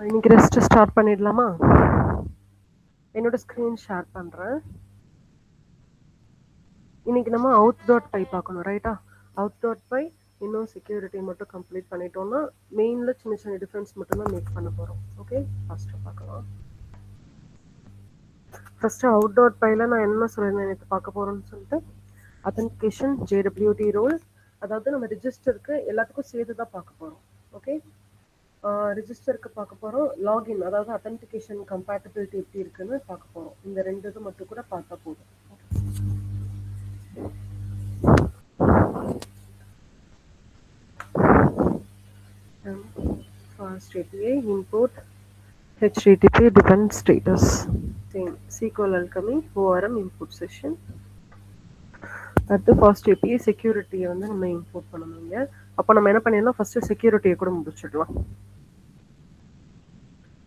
இன்னைக்கு rest start பண்ணிடலாமா? என்னோட ஸ்க்ரீன் ஷேர் பண்ணுறேன். இன்னைக்கு நம்ம out.py பார்க்கணும், ரைட்டா? out.py இன்னும் செக்யூரிட்டி மட்டும் கம்ப்ளீட் பண்ணிட்டோம்னா மெயினில் சின்ன சின்ன டிஃப்ரென்ஸ் மட்டும் தான் மேக் பண்ண போகிறோம். ஓகே, ஃபஸ்ட்டு பார்க்கலாம். ஃபஸ்ட்டு out.pyல நான் என்ன சொல்லியிருந்தேன் எனக்கு பார்க்க போகிறோம்னு சொல்லிட்டு, அத்தன்டிகேஷன் JWT ரோல், அதாவது நம்ம ரிஜிஸ்டருக்கு எல்லாத்துக்கும் சேர்த்து தான் பார்க்க போகிறோம். ஓகே, ரிஜிஸ்டருக்கு பார்க்க போகிறோம். லாகின், அதாவது அத்தன்டிகேஷன் கம்பேட்டபிலிட்டி எப்படி இருக்குன்னு பார்க்க போகிறோம். இந்த ரெண்டு இது மட்டும் கூட பார்த்தா போதும். Fast API import HTTP depend status, same SQL alchemy ORM input session. அடுத்து ஃபாஸ்ட் API செக்யூரிட்டியை வந்து நம்ம இம்போர்ட் பண்ணணுங்க. அப்போ நம்ம என்ன பண்ணிடலாம், ஃபஸ்ட்டு செக்யூரிட்டியை கூட முடிச்சிடலாம்.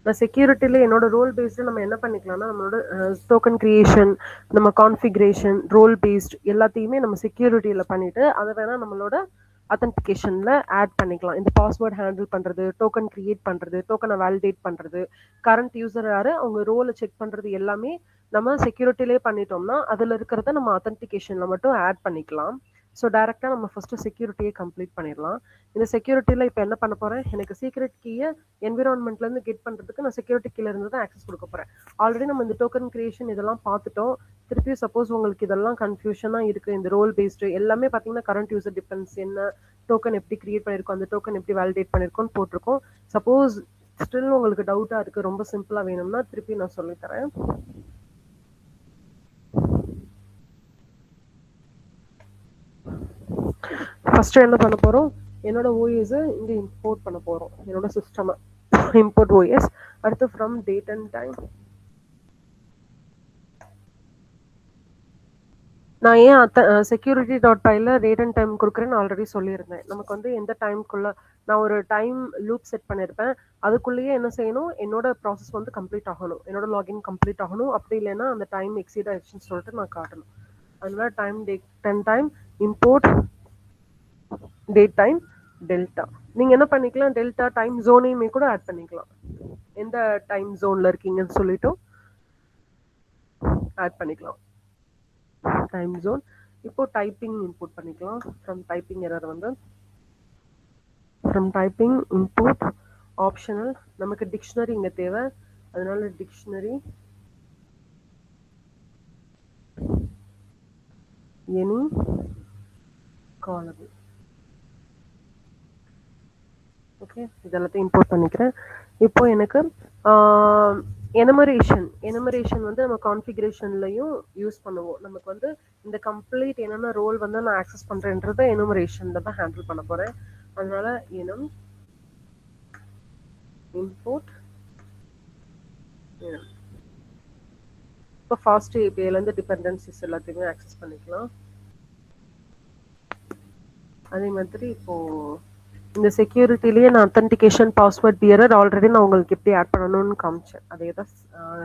நான் செக்யூரிட்டியில் என்னோட ரோல் பேஸ்டு நம்ம என்ன பண்ணிக்கலாம்னா, நம்மளோட டோக்கன் கிரியேஷன், நம்ம கான்ஃபிகரேஷன், ரோல் பேஸ்ட் எல்லாத்தையுமே நம்ம செக்யூரிட்டியில் பண்ணிவிட்டு அதை வேணால் நம்மளோட அத்தன்டிகேஷனில் ஆட் பண்ணிக்கலாம். இந்த பாஸ்வேர்ட் ஹேண்டில் பண்ணுறது, டோக்கன் கிரியேட் பண்ணுறது, டோக்கனை வேலிடேட் பண்ணுறது, கரண்ட் யூசர் யார், அவங்க ரோலை செக் பண்ணுறது எல்லாமே நம்ம செக்யூரிட்டிலே பண்ணிட்டோம்னா அதில் இருக்கிறத நம்ம அத்தன்டிகேஷனில் மட்டும் ஆட் பண்ணிக்கலாம். ஸோ டேரெக்டாக நம்ம ஃபஸ்ட்டு செக்யூரிட்டியை கம்ப்ளீட் பண்ணிடலாம். இந்த செக்யூரிட்டியில் இப்போ என்ன பண்ண போகிறேன், எனக்கு சீக்ரெட் கீயை என்விரான்மெண்ட்லேருந்து கெட் பண்ணுறதுக்கு நான் செக்யூரிட்டி கீழே இருந்து தான் ஆக்சஸ் கொடுக்க போகிறேன். ஆல்ரெடி நம்ம இந்த டோக்கன் கிரியேஷன் இதெல்லாம் பார்த்துட்டோம். திருப்பி சப்போஸ் உங்களுக்கு இதெல்லாம் கன்ஃபியூஷனாக இருக்குது, இந்த ரோல் பேஸ்டு எல்லாமே பார்த்தீங்கன்னா கரண்ட் யூசர் டிஃபரன்ஸ் என்ன, டோக்கன் எப்படி கிரியேட் பண்ணியிருக்கோம், அந்த டோக்கன் எப்படி வேலிடேட் பண்ணியிருக்கோன்னு போட்டிருக்கோம். சப்போஸ் ஸ்டில் உங்களுக்கு டவுட்டாக இருக்குது, ரொம்ப சிம்பிளாக வேணும்னா திருப்பி நான் சொல்லித்தரேன். ஃபஸ்ட்டு என்ன பண்ண போகிறோம், என்னோட ஓஎஸை இங்கே இம்போர்ட் பண்ண போகிறோம், என்னோட சிஸ்டமை இம்போர்ட் ஓஎஸ். அடுத்து ஃப்ரம் டேட் அண்ட் டைம். நான் ஏன் security.pyல டேட் அண்ட் டைம் கொடுக்குறேன்னு ஆல்ரெடி சொல்லியிருந்தேன். நமக்கு வந்து எந்த டைம்குள்ளே நான் ஒரு டைம் லூப் செட் பண்ணியிருப்பேன், அதுக்குள்ளேயே என்ன செய்யணும், என்னோட ப்ராசஸ் வந்து கம்ப்ளீட் ஆகணும், என்னோட லாகின் கம்ப்ளீட் ஆகணும். அப்படி இல்லைன்னா அந்த டைம் எக்ஸீட் ஆயிடுச்சுன்னு சொல்லிட்டு நான் காட்டணும். அதனால time time import date time delta. நீங்கள் என்ன பண்ணிக்கலாம், டெல்டா டைம் ஜோனையுமே கூட ஆட் பண்ணிக்கலாம். எந்த டைம் ஜோனில் இருக்கீங்கன்னு சொல்லிட்டு ஆட் பண்ணிக்கலாம் டைம் ஜோன். இப்போ டைப்பிங் இம்போர்ட் பண்ணிக்கலாம். ஃப்ரம் டைப்பிங் எரர் வந்து ஃப்ரம் டைப்பிங் இம்போர்ட் ஆப்ஷனல். நமக்கு டிக்ஷனரி இங்கே தேவை, அதனால டிக்ஷனரி எனி காலபிள். ஓகே, இதெல்லாத்தையும் இம்போர்ட் பண்ணிக்கிறேன். இப்போ எனக்கு எனுமரேஷன் வந்து நம்ம கான்ஃபிகரேஷன்லையும் யூஸ் பண்ணுவோம். நமக்கு வந்து இந்த கம்ப்ளீட் என்னென்ன ரோல் வந்து நான் ஆக்சஸ் பண்ணுறேன்றதை எனுமரேஷனில் தான் ஹேண்டில் பண்ண போகிறேன். அதனால இம்போர்ட் இப்போ ஃபாஸ்ட் ஏபிஐலேருந்து டிபெண்டன்சிஸ் எல்லாத்தையுமே ஆக்சஸ் பண்ணிக்கலாம். அதே மாதிரி இப்போது இந்த செக்யூரிட்டிலேயே நான் அத்தன்டிகேஷன் பாஸ்வேர்ட் பியரர் ஆல்ரெடி நான் உங்களுக்கு எப்படி ஆட் பண்ணணும்னு காமிச்சேன், அதே தான்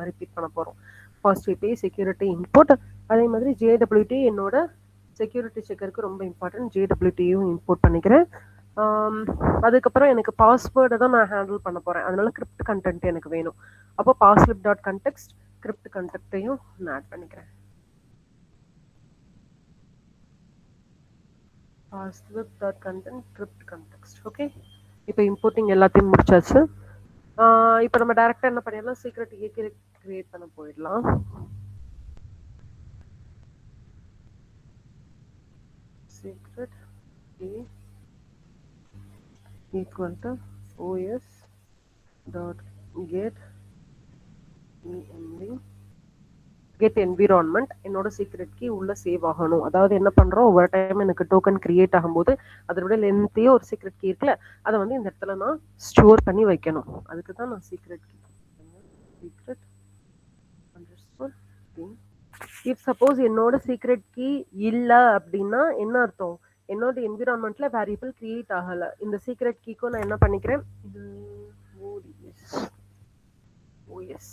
ரிப்பீட் பண்ண போகிறோம். Fast API security import. அதே மாதிரி JWT என்னோட செக்யூரிட்டி செக்கருக்கு ரொம்ப இம்பார்ட்டன்ட், JWTயும் இம்போர்ட் பண்ணிக்கிறேன். அதுக்கப்புறம் எனக்கு பாஸ்வேர்டை தான் நான் ஹேண்டில் பண்ண போகிறேன், அதனால கிரிப்ட் கண்டென்ட் எனக்கு வேணும். அப்போ password.context கிரிப்ட் கண்டென்ட்டையும் நான் ஆட் பண்ணிக்கிறேன். password.content crypt context. ஓகே, இப்போ இம்போர்ட்டிங் எல்லாத்தையும் முடிச்சாச்சு. இப்போ நம்ம டைரக்டாக என்ன பண்ணிடலாம், சீக்ரெட் கிரியேட் பண்ண போயிடலாம். Secret equal to os.get get environment. என்னோட சீக்ரெட் கீ உள்ள சேவ் ஆகணும். அதாவது என்ன பண்றோம், ஒவ்வொரு டைம் எனக்கு டோக்கன் கிரியேட் ஆகும்போது அதோட லென்த்தையே ஒரு சீக்ரெட் கீ இருக்குல்ல, அதை வந்து இந்த இடத்துல நான் ஸ்டோர் பண்ணி வைக்கணும். அதுக்கு தான் நான் secret key secret underscore key. If suppose என்னோட சீக்ரெட் கீ இல்லை அப்படின்னா என்ன அர்த்தம், என்னோட என்விரான்மெண்ட்ல வேரியபிள் கிரியேட் ஆகலை. இந்த சீக்ரெட் கீக்கும் நான் என்ன பண்ணிக்கிறேன், இது OS.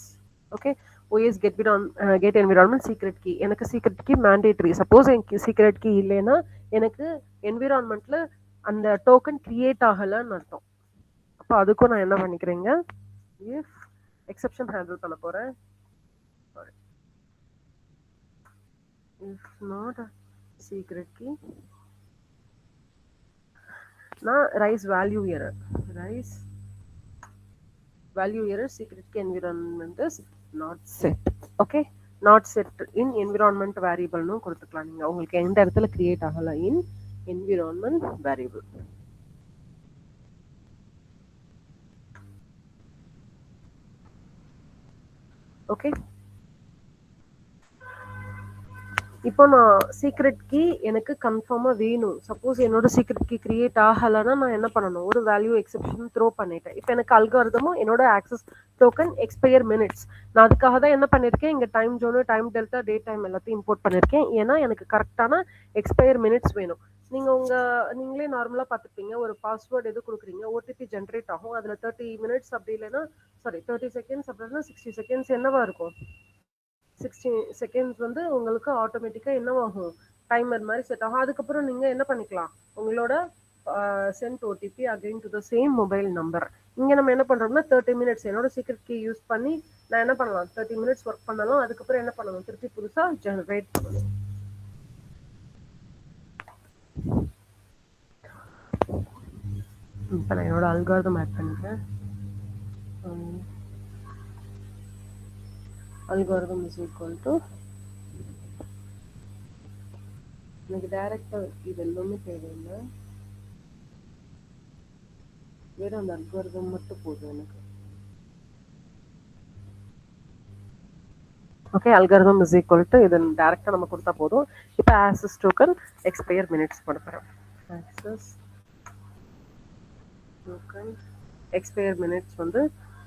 Okay, OS get environment secret key. எனக்கு சீக்ரெட் கீ மேண்டேட்ரி. சப்போஸ் எனக்கு சீக்ரெட் கீ இல்லைன்னா எனக்கு என்விரான்மெண்ட்ல அந்த டோக்கன் கிரியேட் ஆகலைன்னு அர்த்தம். அப்போ அதுக்கும் நான் என்ன பண்ணிக்கிறேங்க, if exception handle பண்ண போறேன். Sorry. if not secret key நான் rise value error secret key environment is not set. okay, not set in environment variable னு கொடுத்துக்கலாம். நீங்க உங்களுக்கு எந்த இடத்துல கிரியேட் ஆகல in environment variable. ஓகே, இப்போ நான் சீக்ரெட் கீ எனக்கு கன்ஃபார்மா வேணும். சப்போஸ் என்னோட சீக்ரெட் கீ கிரியேட் ஆகலைன்னா நான் என்ன பண்ணணும், ஒரு வேல்யூ எக்ஸெப்ஷன் த்ரோ பண்ணிட்டேன். இப்போ எனக்கு அல்காரிதமும் என்னோட ஆக்சஸ் டோக்கன் எக்ஸ்பயர் மினிட்ஸ், நான் அதுக்காக தான் என்ன பண்ணியிருக்கேன், இங்கே time zone time delta day time எல்லாத்தையும் இம்போர்ட் பண்ணியிருக்கேன். ஏன்னா எனக்கு கரெக்டான எக்ஸ்பயர் மினிட்ஸ் வேணும். நீங்களே நார்மலாக பார்த்துப்பீங்க, ஒரு பாஸ்வேர்டு எது கொடுக்குறீங்க, ஓடிபி ஜென்ரேட் ஆகும். அதில் 30 மினிட்ஸ் அப்படி இல்லைன்னா 30 செகண்ட்ஸ் அப்படின்னா 60 செகண்ட்ஸ் என்னவா இருக்கும், 60 செகண்ட்ஸ் வந்து உங்களுக்கு ஆட்டோமேட்டிக்கா என்னவாகும், டைமர் மாதிரி செட் ஆகும். அதுக்கப்புறம் நீங்க என்ன பண்ணிக்கலாம், உங்களோட sent OTP again to the same mobile number. இங்க நம்ம என்ன பண்றோம்னா 30 மினிட்ஸ் என்னோட சீக்ரெட் கீ யூஸ் பண்ணி நான் என்ன பண்ணலாம், 30 மினிட்ஸ் ஒர்க் பண்ணலாம். அதுக்கப்புறம் என்ன பண்ணணும், திருப்பி புதுசா ஜெனரேட் பண்ணணும். இப்போ நான் என்னோட அல்காரிதம் ஆட் பண்ணிக்கிறேன். algorithm is equal to எனக்கு டைரக்டா இது எல்லாமே தேவையில்லை, வேற அந்த அல்காரிதம் மட்டும் போதும் எனக்கு. Okay, algorithm is equal to இது டைரக்டா நம்ம கொடுத்தா போதும். இப்போ ஆக்சஸ் டோக்கன் எக்ஸ்பயர் மினிட்ஸ் போட போறோம். ஆக்சஸ் டோக்கன் எக்ஸ்பயர் மினிட்ஸ் வந்து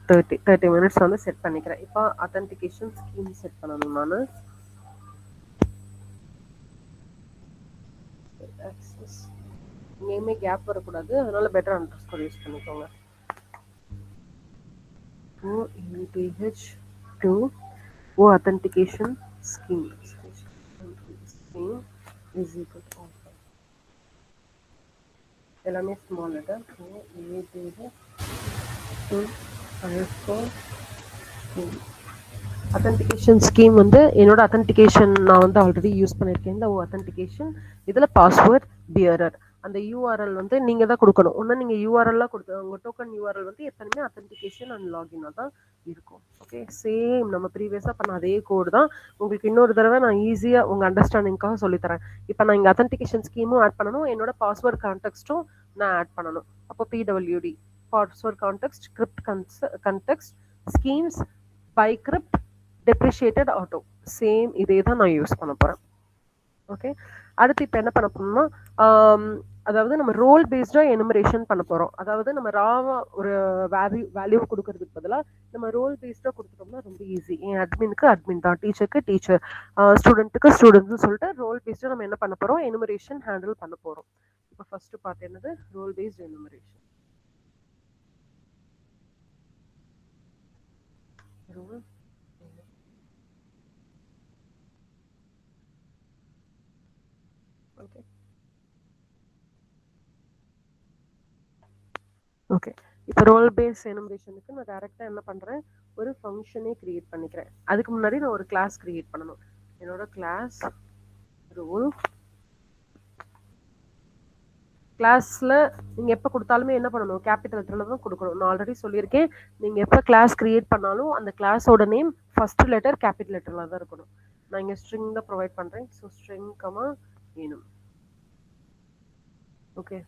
30 மினிட்ஸ் வந்து செட் பண்ணிக்கிறேன். இப்போ அத்தன்டிகேஷன் ஸ்கீம் செட் பண்ணணும். நான் ஆக்சஸ் இங்கேயுமே கேப் வரக்கூடாது, அதனால பெட்டர் அண்டர்ஸ்கோர் யூஸ் பண்ணிக்கோங்க. OATH2 authentication scheme is equal to எல்லாமே ஸ்மால் லெட்டர். அத்தன்டிகேஷன் ஸ்கீம் வந்து என்னோட அத்தன்டிகேஷன் நான் வந்து ஆல்ரெடி யூஸ் பண்ணியிருக்கேன். இந்த அத்தன்டிகேஷன் இதில் பாஸ்வேர்ட் பியரர் அந்த யூஆர்எல் வந்து நீங்கள் தான் கொடுக்கணும். ஒன்று நீங்கள் யூஆர்எல்லாம் கொடுத்து உங்கள் டோக்கன் யூஆர்எல் வந்து எத்தனையுமே அத்தன்டிகேஷன் அண்ட் லாகினாக தான் இருக்கும். ஓகே, சேம் நம்ம ப்ரீவியஸாக பண்ண அதே கோடு தான் உங்களுக்கு இன்னொரு தடவை நான் ஈஸியாக உங்கள் அண்டர்ஸ்டாண்டிங்காக சொல்லித்தரேன். இப்போ நான் இங்கே அத்தன்டிகேஷன் ஸ்கீமும் ஆட் பண்ணணும், என்னோட பாஸ்வேர்ட் கான்டெக்ஸ்ட்டும் நான் ஆட் பண்ணணும். அப்போ PWD password context, crypt context, schemes, bcrypt, deprecated auto, same இதே தான் நான் யூஸ் பண்ண போகிறேன். ஓகே, அடுத்து இப்போ என்ன பண்ண போறோம்னா அதாவது நம்ம ரோல் பேஸ்டா எனுமரேஷன் பண்ண போறோம். அதாவது நம்ம ராவா ஒரு வேல்யூ கொடுக்கறதுக்கு பதிலாக நம்ம ரோல் பேஸ்டா கொடுத்துட்டோம்னா ரொம்ப ஈஸி. என் அட்மினுக்கு அட்மின் தான், டீச்சருக்கு டீச்சர், ஸ்டூடெண்ட்டுக்கு ஸ்டூடெண்ட்னு சொல்லிட்டு ரோல் பேஸ்டா நம்ம என்ன பண்ண போறோம், எனுமரேஷன் ஹேண்டில் பண்ண போறோம். இப்போ ஃபர்ஸ்ட் பார்ட் என்னது, role based enumeration. Okay okay, இப்போ ரோல் பேஸ் எனுமரேஷனுக்கு நான் டைரெக்டாக என்ன பண்ணுறேன், ஒரு ஃபங்க்ஷனே கிரியேட் பண்ணிக்கிறேன். அதுக்கு முன்னாடி நான் ஒரு கிளாஸ் கிரியேட் பண்ணணும். என்னோட கிளாஸ் ரோல் கிளாஸில் நீங்கள் எப்போ கொடுத்தாலுமே என்ன பண்ணணும், கேபிட்டல் லெட்டரில் தான் கொடுக்கணும். நான் ஆல்ரெடி சொல்லியிருக்கேன், நீங்கள் எப்போ கிளாஸ் கிரியேட் பண்ணாலும் அந்த கிளாஸோட நேம் ஃபர்ஸ்ட் லெட்டர் கேபிட்டல் லெட்டரில் தான் இருக்கணும். நான் இங்கே ஸ்ட்ரிங் தான் ப்ரொவைட் பண்ணுறேன். ஸோ ஸ்ட்ரிங் கமா வேணும். ஓகே,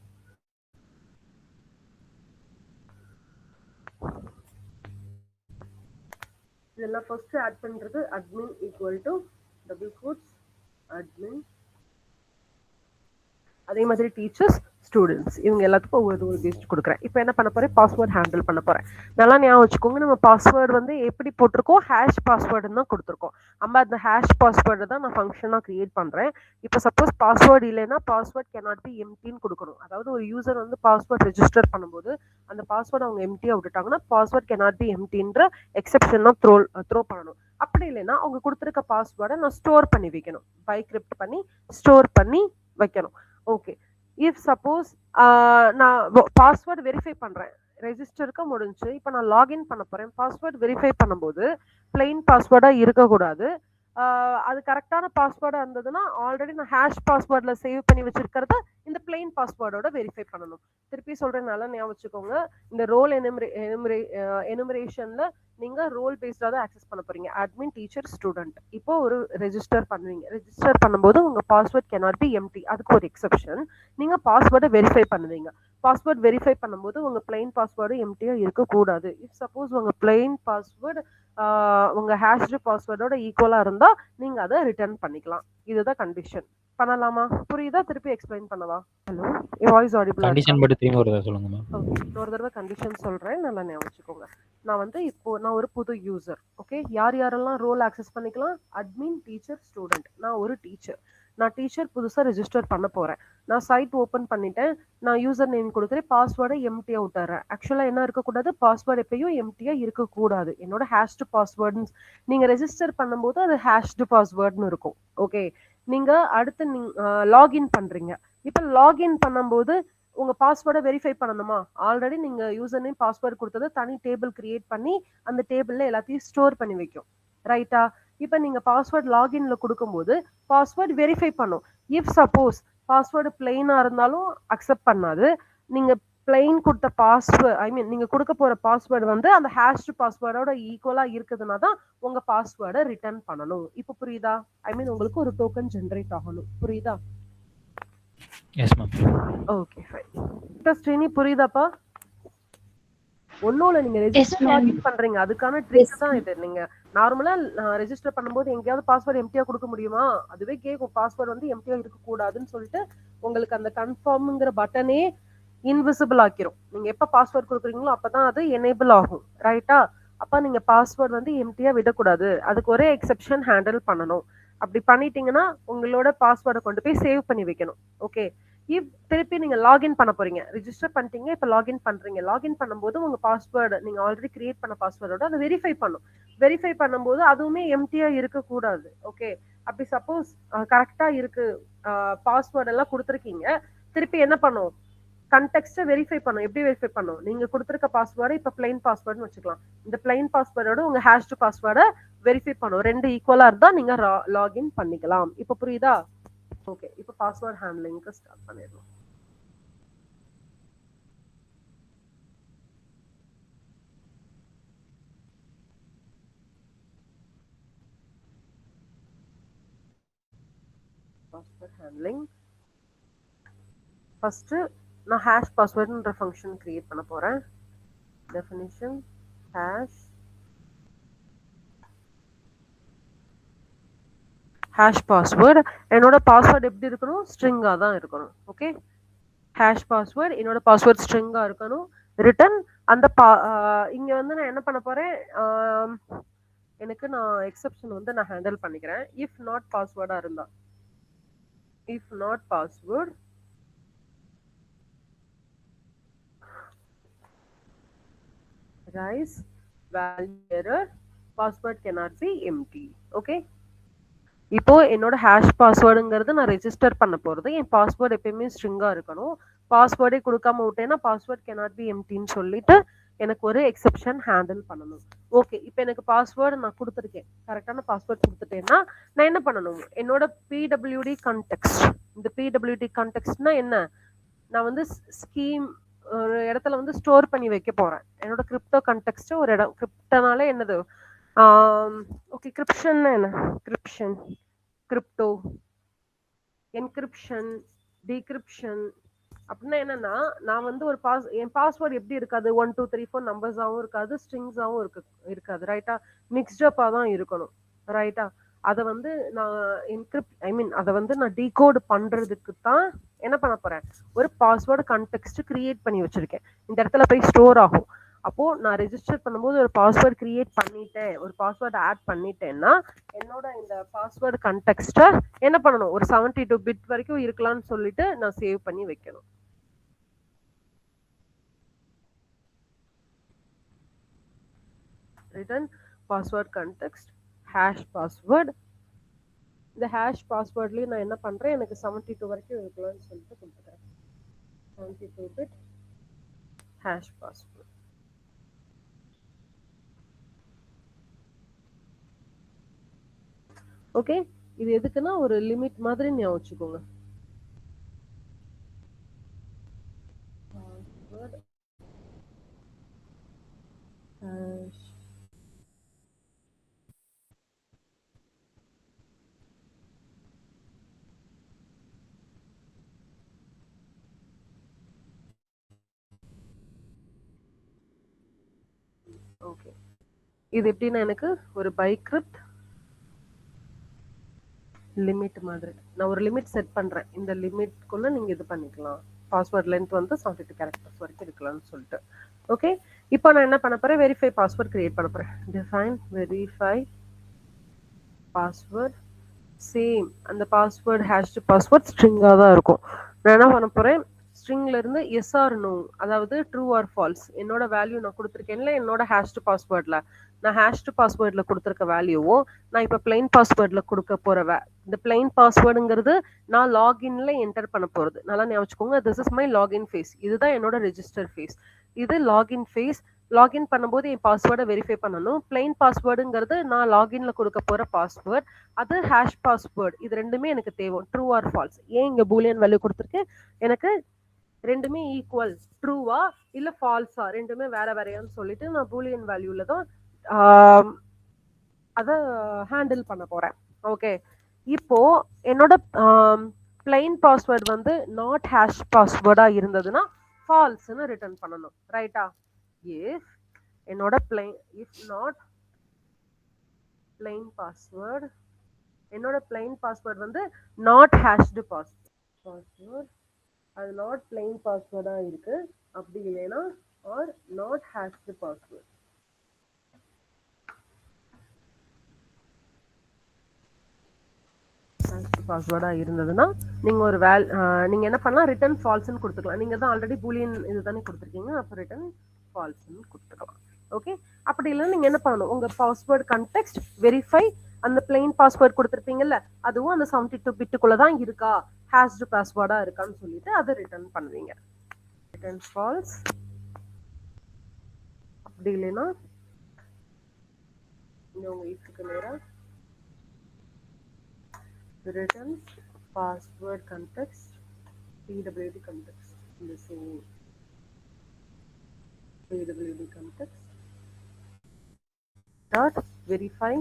இதெல்லாம் ஃபர்ஸ்ட் ஆட் பண்றது admin equal to double quotes admin, அதே மாதிரி டீச்சர்ஸ், ஸ்டூடெண்ட்ஸ், இவங்க எல்லாத்துக்கும் ஒவ்வொரு ரோல் பேஸ்ட் கொடுக்குறேன். இப்போ என்ன பண்ண போறேன், பாஸ்வேர்ட் ஹேண்டில் பண்ண போறேன். நல்லா ஞாபகம் வச்சுக்கோங்க, நம்ம பாஸ்வேர்டு வந்து எப்படி போட்டிருக்கோம், ஹேஷ் பாஸ்வேர்டுன்னு தான் கொடுத்துருக்கோம். நம்ம அந்த ஹேஷ் பாஸ்வேர்டு தான் நான் ஃபங்க்ஷனாக கிரியேட் பண்ணுறேன். இப்போ சப்போஸ் பாஸ்வேர்டு இல்லைன்னா பாஸ்வேர்ட் கேனாட் பி எம்டின்னு கொடுக்கணும். அதாவது ஒரு யூசர் வந்து பாஸ்வேர்ட் ரெஜிஸ்டர் பண்ணும்போது அந்த பாஸ்வேர்டு அவங்க எம்டியாக விட்டுட்டாங்கன்னா பாஸ்வேர்ட் கேனாட் பி எம்டின்ற எக்ஸெப்ஷனாக த்ரோ பண்ணணும். அப்படி இல்லைன்னா அவங்க கொடுத்துருக்க பாஸ்வேர்டை நான் ஸ்டோர் பண்ணி வைக்கணும், பைக்ரிப்ட் பண்ணி ஸ்டோர் பண்ணி வைக்கணும். ஓகே, இஃப் சப்போஸ் நான் பாஸ்வேர்டு வெரிஃபை பண்றேன், ரெஜிஸ்டருக்கு முடிஞ்சு இப்போ நான் லாகின் பண்ண போறேன். பாஸ்வேர்ட் வெரிஃபை பண்ணும்போது பிளெயின் பாஸ்வேர்டா இருக்கக்கூடாது. அது கரெக்டான பாஸ்வேர்டா இருந்ததுன்னா ஆல்ரெடி நான் ஹேஷ் பாஸ்வேர்ட்ல சேவ் பண்ணி வச்சிருக்கிறத இந்த பிளெயின் பாஸ்வேர்டோட வெரிஃபை பண்ணணும். திருப்பி சொல்றேன், நல்லா ஞாபகம் வச்சுக்கோங்க. இந்த ரோல் எனுமரேஷன்ல நீங்க ரோல் பேஸ்டா தான் ஆக்சஸ் பண்ண போறீங்க. Admin, teacher, student. இப்போ ஒரு ரெஜிஸ்டர் பண்ணுவீங்க. ரெஜிஸ்டர் பண்ணும்போது உங்க பாஸ்வேர்ட் cannot be empty. அதுக்கு ஒரு எக்ஸெப்ஷன். நீங்க பாஸ்வேர்டை வெரிஃபை பண்ணுவீங்க. பாஸ்வேர்ட் வெரிஃபை பண்ணும்போது உங்க பிளெயின் பாஸ்வேர்டு எம்டியா இருக்கக்கூடாது. இஃப் சப்போஸ் உங்க பிளெயின் பாஸ்வேர்டு உங்க ஹேஷ்டு பாஸ்வேர்டோட ஈக்குவலா இருந்தா நீங்க அதை ரிட்டர்ன் பண்ணிக்கலாம். இதுதான் கண்டிஷன். பண்ணலாமா? புரியுதா? திருப்பி எக்ஸ்பிளைன் பண்ணவா? ஹலோ, என் வாய்ஸ் ஆடிபிளா இருக்கா? கண்டிஷன் மட்டும் திரும்ப ஒரு தடவை சொல்லுங்க மேம். ஓகே, இன்னொரு தடவை கண்டிஷன் சொல்றேன், நல்லா ஞாபகம் வச்சுக்கோங்க. நான் ஒரு புது யூசர். ஓகே, யாரெல்லாம் ரோல் ஆக்சஸ் பண்ணிக்கலாம்? Admin, teacher, student. நான் ஒரு டீச்சர். நான் டீச்சர் புதுசா ரெஜிஸ்டர் பண்ண போறேன். நான் சைட் ஓபன் பண்ணிட்டேன். நான் யூசர் நேம் கொடுக்குறேன். பாஸ்வேர்டை எம்டியா விட்டுறேன். ஆக்சுவலா என்ன இருக்கக்கூடாது? பாஸ்வேர்டு எப்பயும் எம்டியா இருக்கக்கூடாது. என்னோட ஹேஷ்டு பாஸ்வேர்டு நீங்க ரெஜிஸ்டர் பண்ணும்போது அது ஹேஷ்டு பாஸ்வேர்டுன்னு இருக்கும். ஓகே, நீங்க அடுத்து லாகின் பண்றீங்க. இப்ப லாகின் பண்ணும்போது உங்க பாஸ்வேர்டை வெரிஃபை பண்ணணுமா? ஆல்ரெடி நீங்க யூசர் நேம் பாஸ்வேர்டு கொடுத்தது தனி டேபிள் கிரியேட் பண்ணி அந்த டேபிள்ல எல்லாத்தையும் ஸ்டோர் பண்ணி வைக்கும். ரைட்டா? இப்ப நீங்க பாஸ்வேர்ட் லாகின்ல கொடுக்கும்போது பாஸ்வேர்ட் வெரிஃபை பண்ணும். இஃப் சப்போஸ் பாஸ்வேர்டு பிளெயினா இருந்தாலும் அக்செப்ட் பண்ணாது. நீங்க பிளெயின் கொடுத்த பாஸ்வேர்டு நீங்க கொடுக்க போற பாஸ்வேர்டு வந்து அந்த ஹேஷ்டு பாஸ்வேர்டோட ஈக்குவலா இருக்குதுன்னா தான் உங்க பாஸ்வேர்டை ரிட்டர்ன் பண்ணணும். இப்போ புரியுதா? உங்களுக்கு ஒரு டோக்கன் ஜெனரேட் ஆகணும். புரியுதா? Yes ma'am. Okay fine. Srini புரியுதாப்பா? ஒண்ணும் இல்ல, நீங்க ரெஜிஸ்டர் லாகின் பண்றீங்க, அதுக்கான ட்ரிக் தான் இது. நீங்க நார்மலா ரெஜிஸ்டர் பண்ணும்போது எங்கேயாவது பாஸ்வேர்டு எம்டியா கொடுக்க முடியுமா? அதுவே கேட்கும் பாஸ்வேர்டு வந்து எம்டியா இருக்க கூடாதுன்னு சொல்லிட்டு உங்களுக்கு அந்த கன்ஃபார்ம்ங்கிற பட்டனே இன்விசிபிள் ஆக்கிரும். நீங்க எப்ப பாஸ்வேர்டு கொடுக்குறீங்களோ அப்பதான் அது எனேபிள் ஆகும். ரைட்டா? அப்ப நீங்க பாஸ்வேர்டு வந்து எம்டியா விடக்கூடாது. அதுக்கு ஒரே எக்ஸெப்ஷன் ஹேண்டில் பண்ணணும். அப்படி பண்ணிட்டீங்கன்னா உங்களோட பாஸ்வேர்டை கொண்டு போய் சேவ் பண்ணி வைக்கணும். ஓகே, திருப்பி நீங்க லாகின் பண்ண போறீங்க. ரெஜிஸ்டர் பண்ணிட்டீங்க, இப்ப லாகின் பண்றீங்க. லாகின் பண்ணும்போது உங்க பாஸ்வேர்டு நீங்க ஆல்ரெடி கிரியேட் பண்ண பாஸ்வேர்டோட அதை வெரிஃபை பண்ணும். வெரிஃபை பண்ணும்போது அதுவுமே எம்டியா இருக்கக்கூடாது. ஓகே, அப்படி சப்போஸ் கரெக்டா இருக்கு, பாஸ்வேர்டு எல்லாம் கொடுத்துருக்கீங்க, திருப்பி என்ன பண்ணும்? கண்டெக்ஸ்ட வெரிஃபை பண்ணும். எப்படி வெரிஃபை பண்ணும்? நீங்க கொடுத்துருக்க பாஸ்வேர்டு இப்ப பிளைன் பாஸ்வேர்டுன்னு வச்சுக்கலாம். இந்த பிளைன் பாஸ்வேர்டோட உங்க ஹேஷ்டு பாஸ்வேர்டை வெரிஃபை பண்ணும். ரெண்டு ஈக்குவலா இருந்தா நீங்க லாகின் பண்ணிக்கலாம். இப்ப புரியுதா? ஓகே, இப்போ பாஸ்வேர்ட் ஹேண்ட்லிங்க்கு ஸ்டார்ட் பண்ணிடலாம். பாஸ்வேர்ட் ஹேண்ட்லிங் ஃபர்ஸ்ட் நான் ஹேஷ் பாஸ்வேர்டுன்ற ஃபங்க்ஷன் கிரியேட் பண்ண போறேன். Definition hash password. என்னோட பாஸ்வேர்டு எப்படி இருக்கணும்? ஸ்ட்ரிங்கா தான் இருக்கணும். ஓகே, ஹேஷ் பாஸ்வேர்டு என்னோட பாஸ்வேர்ட் ஸ்ட்ரிங்கா இருக்கணும். ரிட்டன் அந்த இங்க வந்து நான் என்ன பண்ண போறேன்? எனக்கு நான் எக்ஸெப்ஷன் வந்து நான் ஹேண்டில் பண்ணிக்கிறேன். இஃப் நாட் பாஸ்வேர்டா இருந்தா, if not password rice value error, password cannot be empty. Okay, இப்போ என்னோட ஹேஷ் பாஸ்வேர்டுங்கிறது நான் ரெஜிஸ்டர் பண்ண போறது. என் பாஸ்வேர்டு எப்பயுமே ஸ்ட்ரிங்கா இருக்கணும். பாஸ்வேர்டே கொடுக்காம விட்டேன்னா பாஸ்வேர்ட் cannot be emptyன்னு சொல்லிட்டு எனக்கு ஒரு எக்ஸெப்ஷன் ஹேண்டில் பண்ணணும். ஓகே, இப்போ எனக்கு பாஸ்வேர்டு நான் கொடுத்துருக்கேன், கரெக்டான பாஸ்வேர்ட் கொடுத்துட்டேன்னா நான் என்ன பண்ணணும்? என்னோட பிடபிள்யூடி கான்டெக்ஸ்ட். இந்த பிடபிள்யூடி கான்டெக்ஸ்ட்னா என்ன? நான் வந்து ஸ்கீம் ஒரு இடத்துல வந்து ஸ்டோர் பண்ணி வைக்க போறேன். என்னோட கிரிப்டோ கான்டெக்ஸ்ட் ஒரு இடம். கிரிப்டோனால என்னது? ஓகே, கிரிப்ஷன் என்ன? கிரிப்ஷன், கிரிப்டோ, என்கிரிப்ஷன், டீக்ரிப்ஷன் அப்படின்னா என்னன்னா, நான் வந்து ஒரு என் பாஸ்வேர்டு எப்படி இருக்காது? 1 2 3 4 நம்பர்ஸாவும் இருக்காது, ஸ்ட்ரிங்ஸாவும் இருக்காது. ரைட்டா? மிக்ஸ்டப்பா தான் இருக்கணும். ரைட்டா? அதை வந்து நான் அதை வந்து நான் டீகோட் பண்றதுக்கு தான் என்ன பண்ண போறேன்? ஒரு பாஸ்வேர்டு கான்டெக்ஸ்ட் கிரியேட் பண்ணி வச்சிருக்கேன். இந்த இடத்துல போய் ஸ்டோர் ஆகும். அப்போ நான் ரெஜிஸ்டர் பண்ணும்போது ஒரு பாஸ்வேர்டு கிரியேட் பண்ணிட்டேன், ஒரு பாஸ்வேர்டு ஆட் பண்ணிட்டேன்னா என்னோட இந்த பாஸ்வேர்டு கான்டெக்ஸ்ட என்ன பண்ணணும்? ஒரு 72 பிட் வரைக்கும் இருக்கலாம்னு சொல்லிட்டு நான் சேவ் பண்ணி வைக்கணும். Return password context hash password. இந்த ஹேஷ் பாஸ்வேர்ட்லயும் நான் என்ன பண்றேன்? எனக்கு 72 வரைக்கும் இருக்கலாம்னு சொல்லிட்டு கொடுத்துக்கிறேன். 72 பிட் ஹேஷ் பாஸ்வேர்ட். ஓகே, இது எதுக்குன்னா ஒரு லிமிட் மாதிரி ஞாபகம் வச்சுக்கோங்க. Password hash okay. இது எப்படின்னா எனக்கு ஒரு பைக்ரிப்ட் லிமிட் மாதிரி நான் ஒரு லிமிட் செட் பண்றேன். இந்த லிமிட்குள்ள நீங்க இது பண்ணிக்கலாம். பாஸ்வேர்ட் லென்த் வந்து 72 கேரக்டர்ஸ் வரைக்கும் இருக்கலாம்னு சொல்லிட்டு. ஓகே, இப்போ நான் என்ன பண்ண போறேன், வெரிஃபை பாஸ்வேர்ட் கிரியேட் பண்ண போறேன். Define verify password same. அந்த பாஸ்வேர்ட் ஹேஷ்டு பாஸ்வேர்ட் ஸ்ட்ரிங்காக தான் இருக்கும். நான் என்ன பண்ண போறேன், ஸ்ட்ரிங்ல இருந்து எஸ் ஆர் நோ, அதாவது ட்ரூ ஆர் ஃபால்ஸ், என்னோட வேல்யூ நான் கொடுத்துருக்கேன்ல என்னோட ஹேஷ்டு பாஸ்வேர்ட்ல, நான் ஹேஷ்டு பாஸ்வேர்ட்ல கொடுத்துருக்க வேல்யூவும் நான் இப்போ பிளைன் பாஸ்வேர்ட்ல கொடுக்க போற இந்த பிளைன் பாஸ்வேர்டுங்கிறது நான் லாகின்ல என்டர் பண்ண போறது. நல்லா ஞாபகம் வச்சுக்கோங்க, this is my login phase. இதுதான் என்னோட ரெஜிஸ்டர் ஃபேஸ். இது லாகின் ஃபேஸ். லாகின் பண்ணும்போது என் பாஸ்வேர்டை வெரிஃபை பண்ணணும். பிளைன் பாஸ்வேர்டுங்கிறது நான் லாகின்ல கொடுக்க போற பாஸ்வேர்ட். அது ஹேஷ் பாஸ்வேர்ட். இது ரெண்டுமே எனக்கு தேவை, ட்ரூ ஆர் ஃபால்ஸ். ஏன் இங்க பூலியன் வேல்யூ கொடுத்துருக்கேன், எனக்கு ரெண்டுமே ஈக்குவல், ட்ரூவா இல்ல ஃபால்ஸா ரெண்டுமே வேற வேறையான்னு சொல்லிட்டு நான் பூலியன் வேல்யூல தான் அதை ஹேண்டில் பண்ண போறேன். ஓகே, இப்போ என்னோட பிளைன் பாஸ்வேர்ட் வந்து நாட் ஹேஷ் பாஸ்வேர்டா இருந்ததுன்னா ஃபால்ஸ்னு ரிட்டர்ன் பண்ணணும். ரைட்டா? இஃப் என்னோட இஃப் நாட் பிளைன் பாஸ்வேர்ட், என்னோட பிளைன் பாஸ்வேர்ட் வந்து நாட் ஹேஷ்டு பாஸ்வேர்ட், அது நாட் பிளைன் பாஸ்வேர்டா இருக்கு, அப்படி இல்லைன்னா ஆர் நாட் ஹேஷ்டு பாஸ்வேர்ட். பாஸ்வேர்டா இருந்ததுன்னா நீங்க ஒரு நீங்க என்ன பண்ணலாம், ரிட்டர்ன் ஃபால்ஸ்னு கொடுத்துக்கலாம். நீங்க தான் ஆல்ரெடி பூலியன் இதுதானே கொடுத்துருக்கீங்க, அப்போ ரிட்டர்ன் ஃபால்ஸ்னு கொடுத்துக்கலாம். ஓகே, அப்படி இல்லைன்னா நீங்க என்ன பண்ணணும், உங்க பாஸ்வேர்ட் கண்டெக்ஸ்ட் வெரிஃபை, அந்த பிளைன் பாஸ்வேர்ட் கொடுத்துருப்பீங்கல்ல அதுவும் அந்த 72 பிட்டுக்குள்ள தான் இருக்கா, ஹேஷ்டு பாஸ்வேர்டா இருக்கான்னு சொல்லிட்டு அதை ரிட்டர்ன் பண்ணுவீங்க. Return falls. அப்படி இல்லைன்னா இங்க உங்க இதுக்கு நேரா return password context pwd context in the same pwd context dot verify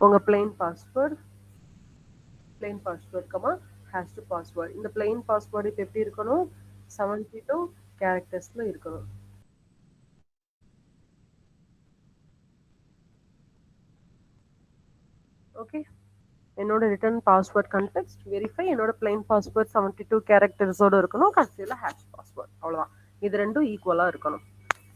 உங்க plain password comma hash to password. இந்த plain password இப்ப எப்படி இருக்கணும், 72 charactersல இருக்கணும். ஓகே, என்னோட ரிட்டர்ன் பாஸ்வேர்ட் கண்டெக்ஸ்ட் வெரிஃபை, என்னோட பிளைன் பாஸ்வேர்ட் 72 கேரக்டர்ஸோட இருக்கணும், கடைசியில் ஹேஷ் பாஸ்வேர்ட். அவ்வளோதான், இது ரெண்டும் ஈக்குவலாக இருக்கணும்.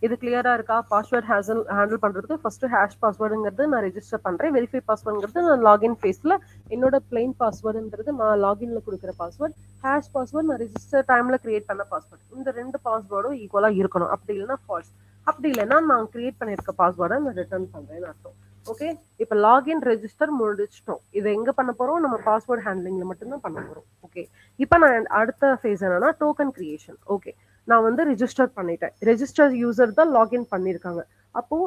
இது கிளியரா இருக்கா? பாஸ்வேர்ட் ஹேண்டில் பண்றதுக்கு ஃபர்ஸ்ட் ஹேஷ் பாஸ்வேர்டுங்கிறது நான் ரெஜிஸ்டர் பண்றேன், வெரிஃபை பாஸ்வேர்டுங்கிறது நான் லாகின் ஃபேஸ்ல, என்னோட பிளைன் பாஸ்வேர்டுங்கிறது நான் லாகின்ல கொடுக்குற பாஸ்வேர்ட், ஹேஷ் பாஸ்வேர்ட் நான் ரெஜிஸ்டர் டைம்ல கிரியேட் பண்ண பாஸ்வேர்ட். இந்த ரெண்டு பாஸ்வேர்டும் ஈக்குவலா இருக்கணும். அப்படி இல்லைன்னா ஃபால்ஸ், அப்படி இல்லைன்னா நான் கிரியேட் பண்ணியிருக்க பாஸ்வேர்டை நான் ரிட்டர்ன் பண்றேன்னு அர்த்தம். ஓகே, இப்போ லாகின் ரெஜிஸ்டர் முடிச்சிட்டோம். இதை எங்க பண்ண போறோம், நம்ம பாஸ்வேர்ட் ஹேண்ட்லிங்ல மட்டும்தான் பண்ண போறோம். ஓகே, இப்போ நான் அடுத்த ஃபேஸ் என்னன்னா டோக்கன் கிரியேஷன். ஓகே, நான் வந்து ரெஜிஸ்டர் பண்ணிட்டேன், ரெஜிஸ்டர் யூசர் தான் லாகின் பண்ணியிருக்காங்க. அப்போ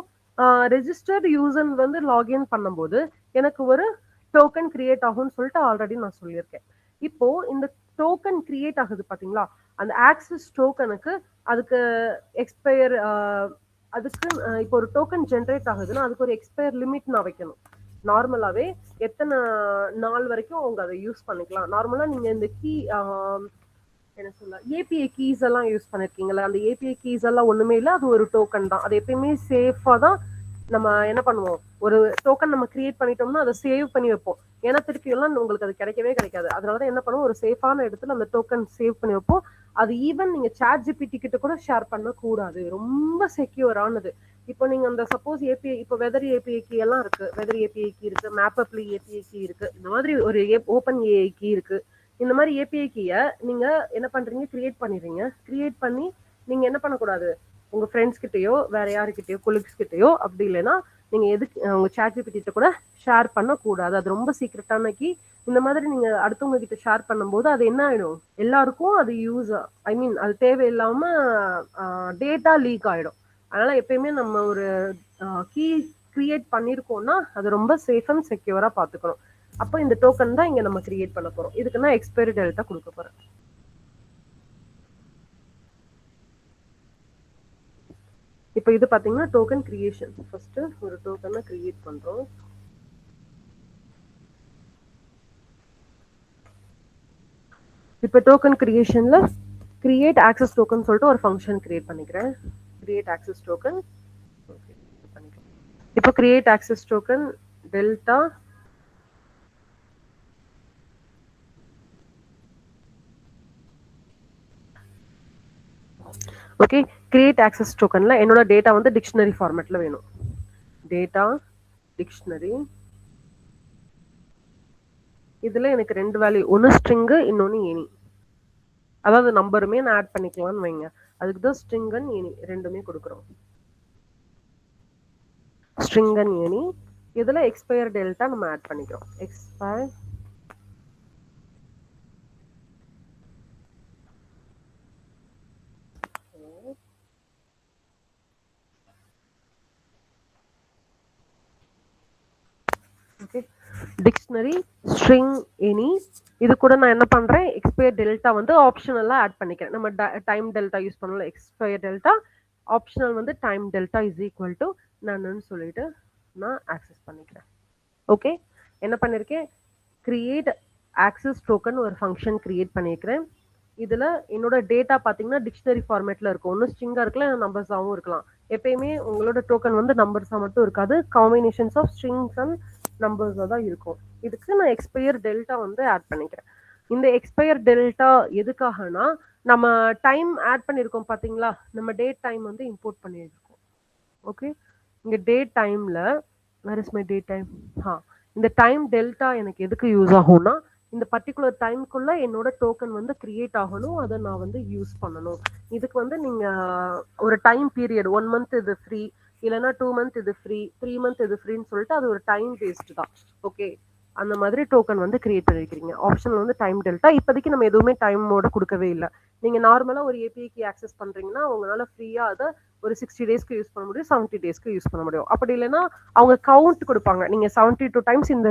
ரெஜிஸ்டர்ட் யூசர் வந்து லாகின் பண்ணும்போது எனக்கு ஒரு டோக்கன் கிரியேட் ஆகும்னு சொல்லிட்டு ஆல்ரெடி நான் சொல்லியிருக்கேன். இப்போ இந்த டோக்கன் கிரியேட் ஆகுது பாத்தீங்களா, அந்த ஆக்சஸ் டோக்கனுக்கு அதுக்கு எக்ஸ்பயர், அதுக்கு இப்போ ஒரு டோக்கன் ஜென்ரேட் ஆகுதுன்னா அதுக்கு ஒரு எக்ஸ்பயர் லிமிட் நான் வைக்கணும். நார்மலாவே எத்தனை நாள் வரைக்கும் அவங்க அதை யூஸ் பண்ணிக்கலாம். நார்மலா நீங்க இந்த கீ என்ன சொல்ல, ஏபிஐ கீஸ் எல்லாம் யூஸ் பண்ணிருக்கீங்களா, அந்த ஏபிஐ கீஸ் எல்லாம் ஒண்ணுமே இல்லை, அது ஒரு டோக்கன் தான். அது எப்பயுமே சேஃபா தான் நம்ம என்ன பண்ணுவோம், ஒரு டோக்கன் நம்ம கிரியேட் பண்ணிட்டோம்னா அதை சேவ் பண்ணி வைப்போம். ஏன்னா திருப்பி எல்லாம் உங்களுக்கு அது கிடைக்கவே கிடைக்காது. அதனாலதான் என்ன பண்ணுவோம், ஒரு சேஃபான இடத்துல அந்த டோக்கன் சேவ் பண்ணி வைப்போம். அது ஈவன் நீங்க சாட் ஜிபிடி கிட்ட கூட ஷேர் பண்ண கூடாது, ரொம்ப செக்யூரானது. இப்போ நீங்க அந்த சப்போஸ் ஏபிஐ, இப்போ வெதர் ஏபிஐ கீ எல்லாம் இருக்கு, வெதர் ஏபிஐ கீ இருக்கு, மேப்பப்லி ஏபிஐ கீ இருக்கு, இந்த மாதிரி ஒரு ஓப்பன் ஏஐ கீ இருக்கு. இந்த மாதிரி ஏபிஐ கீயை நீங்க என்ன பண்றீங்க, கிரியேட் பண்ணிடுறீங்க. கிரியேட் பண்ணி நீங்க என்ன பண்ணக்கூடாது, உங்க ஃப்ரெண்ட்ஸ் கிட்டயோ வேற யாருக்கிட்டயோ கொலிக்ஸ் கிட்டயோ, அப்படி இல்லைன்னா நீங்க எதுக்கு உங்க சாட் ஜிபிடி கிட்ட கூட ஷேர் பண்ண கூடாது. அது ரொம்ப சீக்ரெட்டான கீ. இந்த மாதிரி நீங்க அடுத்தவங்க கிட்ட ஷேர் பண்ணும்போது அது என்ன ஆயிடும், எல்லாருக்கும் அது யூஸ், ஐ மீன் அது தேவையில்லாம டேட்டா லீக் ஆயிடும். அதனால எப்பயுமே நம்ம ஒரு கீ கிரியேட் பண்ணியிருக்கோம்னா அது ரொம்ப சேஃப் அண்ட் செக்யூரா பார்த்துக்கணும். அப்போ இந்த டோக்கன் தான் இங்க நம்ம கிரியேட் பண்ண போறோம். இதுக்கு நான் எக்ஸ்பைரி டெல்டா கொடுக்க போறேன். இப்போ இது பாத்தீங்கன்னா டோக்கன் கிரியேஷன். ஃபர்ஸ்ட் ஒரு டோக்கனை கிரியேட் பண்றோம். இப்போ டோக்கன் கிரியேஷன்ல கிரியேட் ஆக்சஸ் டோக்கன் சொல்லிட்டு ஒரு ஃபங்க்ஷன் கிரியேட் பண்ணிக்கிறேன். Create access token. இப்போ create access token delta okay. Create access டோக்கன்ல என்னோட டேட்டா வந்து டிக்ஷனரி ஃபார்மேட்ல வேணும். Data dictionary. இதுல எனக்கு 2 வேல்யூ, ஒன்னு ஸ்ட்ரிங் இன்னொன்னு எனி. அதாவது நம்பருமே நான் ஆட் பண்ணிக்கலாம்னு வைங்க. அதுக்கு தான் ஸ்ட்ரிங் அண்ட் எனி ரெண்டுமே கொடுக்குறோம். String and any. இதுல எக்ஸ்பயர் டெல்டா நம்ம ஆட் பண்ணிக்கிறோம். Expire okay. Dictionary string any. இது கூட நான் என்ன பண்றேன், எக்ஸ்பயர் டெல்டா வந்து ஆப்ஷனலா ஆட் பண்ணிக்கிறேன். நம்ம டைம் டெல்டா யூஸ் பண்ணல. எக்ஸ்பயர் டெல்டா ஆப்ஷனல் வந்து time delta is equal to நான் சொல்லிட்டு நான் ஆக்சஸ் பண்ணிக்கிறேன். ஓகே. என்ன பண்ணிருக்கேன், கிரியேட் ஆக்சஸ் டோக்கன் ஒரு ஃபங்க்ஷன் கிரியேட் பண்ணியிருக்கிறேன். இதுல என்னோட டேட்டா பாத்தீங்கன்னா டிக்ஷனரி ஃபார்மேட்ல இருக்கும். ஒன்னு ஸ்ட்ரிங்கா இருக்கலாம், நம்பர்ஸாவும் இருக்கலாம். எப்பயுமே உங்களோட டோக்கன் வந்து நம்பர்ஸா மட்டும் இருக்காது, காம்பினேஷன்ஸ் ஆஃப் ஸ்ட்ரிங்ஸ் அண்ட் நம்பர்ஸா தான் இருக்கும். இதுக்கு நான் எக்ஸ்பயர் டெல்டா வந்து ஆட் பண்ணிக்கிறேன். இந்த எக்ஸ்பயர் டெல்டா எதுக்காகனா, நம்ம டைம் ஆட் பண்ணியிருக்கோம் பாத்தீங்களா, நம்ம டேட் டைம் வந்து இம்போர்ட் பண்ணியிருக்கோம். ஓகே. இங்க டேட் டைம்ல where is my date time. இந்த டைம் டெல்டா எனக்கு எதுக்கு யூஸ் ஆகும்னா, இந்த பர்டிகுலர் டைம்க்குள்ள என்னோட டோக்கன் வந்து கிரியேட் ஆகணும், அதை நான் வந்து யூஸ் பண்ணணும். இதுக்கு வந்து நீங்க ஒரு டைம் பீரியட் 1 மந்த் இது ஃப்ரீ, இல்லைன்னா 2 மந்த் இது ஃப்ரீ, 3 மந்த் இது ஃப்ரீன்னு சொல்லிட்டு அது ஒரு டைம் பேஸ்ட் தான். ஓகே. அந்த மாதிரி டோக்கன் வந்து கிரியேட் பண்ணிருக்கீங்க. ஆப்ஷன் வந்து டைம் டெல்டா. இப்போதைக்கு நம்ம எதுவுமே டைமோட கொடுக்கவே இல்லை. நீங்க நார்மலா ஒரு ஏபிஐக்கு ஆக்சஸ் பண்றீங்கன்னா உங்களால ஃப்ரீயா அதை ஒரு 60 டேஸ்க்கு யூஸ் பண்ண முடியும், 70 டேஸ்க்கு யூஸ் பண்ண முடியும். அப்படி இல்லைன்னா அவங்க கவுண்ட் கொடுப்பாங்க, நீங்க 72 டைம்ஸ் இந்த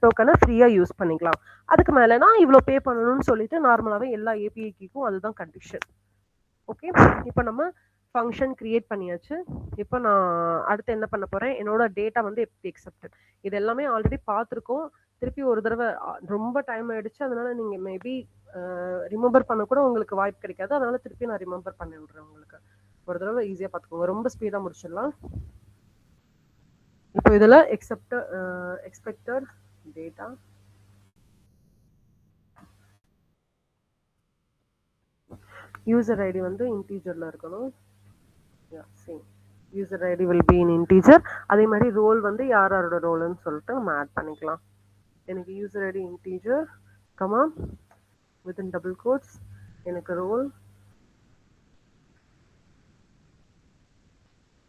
டோக்கனை ஃப்ரீயா யூஸ் பண்ணிக்கலாம். அதுக்கு மேலனா இவ்வளோ பே பண்ணணும்னு சொல்லிட்டு நார்மலாவே எல்லா ஏபிஐக்கும் அதுதான் கண்டிஷன். ஓகே. இப்போ நம்ம ஃபங்க்ஷன் கிரியேட் பண்ணியாச்சு. இப்போ நான் அடுத்து என்ன பண்ண போறேன், என்னோட டேட்டா வந்து எப்படி எக்ஸெப்டட், இது எல்லாமே ஆல்ரெடி பார்த்துருக்கோம். திருப்பி ஒரு தடவை ரொம்ப டைம் ஆயிடுச்சு, அதனால நீங்க மேபி ரிமெம்பர் பண்ண கூட உங்களுக்கு வாய்ப்பு கிடைக்காது. அதனால திருப்பி நான் ரிமெம்பர் பண்ணி விடுறேன் உங்களுக்கு. ஒரு தடவை ஈஸியா பார்த்துக்கோங்க, ரொம்ப ஸ்பீடா முடிச்சிடலாம். இப்போ இதுல எக்ஸ்பெக்டட் டேட்டா யூசர் ஐடி வந்து இன்டீஜர்ல இருக்கணும். Same user ID will be in integer. அதே மாதிரி ரோல் வந்து யாரோட ரோல்னு சொல்லிட்டு நம்ம ஆட் பண்ணிக்கலாம். எனக்கு user ID integer comma within double quotes எனக்கு ரோல்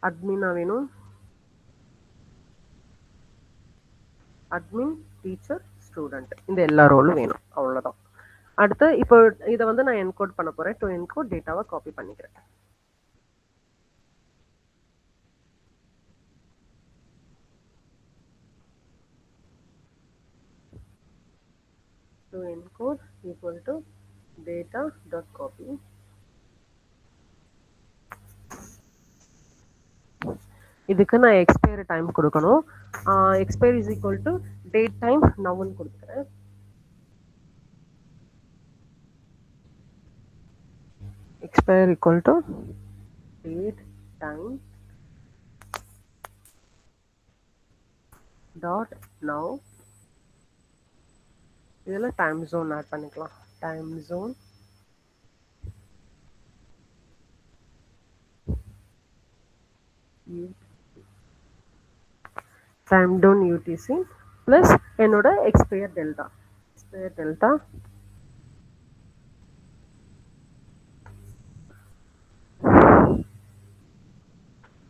அட்மினா வேணும், அட்மின் டீச்சர் ஸ்டூடெண்ட், இந்த எல்லா ரோலும் வேணும். அவ்வளவுதான். அடுத்து இப்போ இதை வந்து நான் என்கோட் பண்ண போறேன். டு என்கோட் டேட்டாவை காப்பி பண்ணிக்கிறேன். to encode equal to data.copy. இதுக்கு நான் எக்ஸ்பயரி டைம் கொடுக்கணும். Expiry is equal to date time நவுன்னு கொடுக்குறேன். Expire equal to date time dot now. இதில் டைம் ஜோன் ஆட் பண்ணிக்கலாம். Time zone time zone UTC plus என்னோட எக்ஸ்பயர் டெல்டா. எக்ஸ்பயர் டெல்டா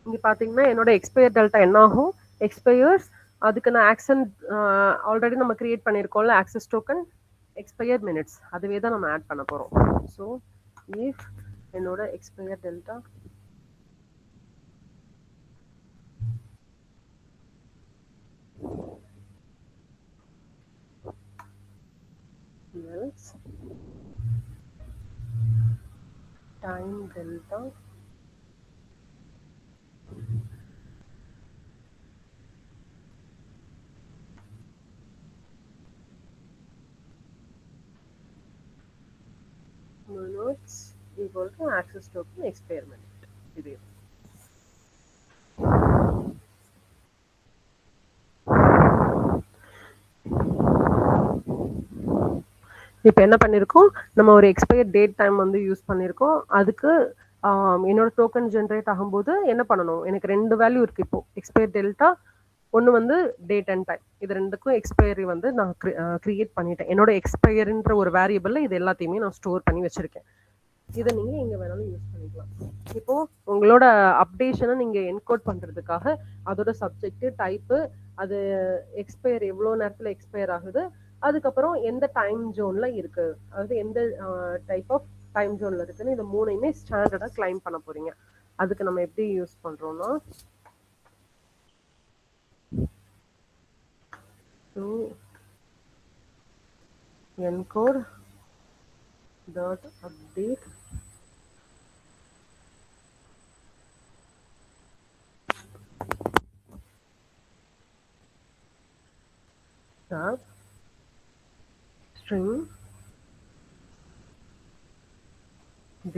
இங்க பாத்தீங்கன்னா என்னோட எக்ஸ்பயர் டெல்டா என்ன ஆகும், எக்ஸ்பயர்ஸ் அதுக்கு நான் ஆக்சன் ஆல்ரெடி நம்ம கிரியேட் பண்ணியிருக்கோம்ல ஆக்சஸ் டோக்கன் எக்ஸ்பயர் மினிட்ஸ், அதுவே தான் நம்ம ஆட் பண்ண போறோம். ஸோ இஃப் என்னோட expire delta minutes time delta minutes equal to access token experiment. இது இப்போ என்ன பண்ணியிருக்கோம், நம்ம ஒரு எக்ஸ்பயர் டேட் டைம் வந்து யூஸ் பண்ணியிருக்கோம். அதுக்கு என்னோட டோக்கன் ஜென்ரேட் ஆகும்போது என்ன பண்ணணும், எனக்கு ரெண்டு வேல்யூ இருக்கு இப்போ. எக்ஸ்பயர் டெல்டா ஒன்று வந்து டேட் அண்ட் டைம், இது ரெண்டுக்கும் எக்ஸ்பயரி வந்து நான் கிரியேட் பண்ணிட்டேன். என்னோட எக்ஸ்பயர்ன்ற ஒரு வேரியபிள்ல இது எல்லாத்தையுமே நான் ஸ்டோர் பண்ணி வச்சிருக்கேன். இதை நீங்க எங்க வேணாலும் யூஸ் பண்ணிக்கலாம். இப்போ உங்களோட அப்டேஷனை நீங்க என்கோட் பண்றதுக்காக அதோட சப்ஜெக்ட் டைப்பு, அது எக்ஸ்பயர் எவ்வளோ நேரத்துல எக்ஸ்பயர் ஆகுது, அதுக்கப்புறம் எந்த டைம் ஜோன்ல இருக்கு, அதாவது எந்த டைப் ஆஃப் டைம் ஜோன்ல இருக்குன்னு, இந்த மூணையுமே ஸ்டாண்டர்டா கிளைம் பண்ண போறீங்க. அதுக்கு நம்ம எப்படி யூஸ் பண்றோம்னா, to encode dot update tab string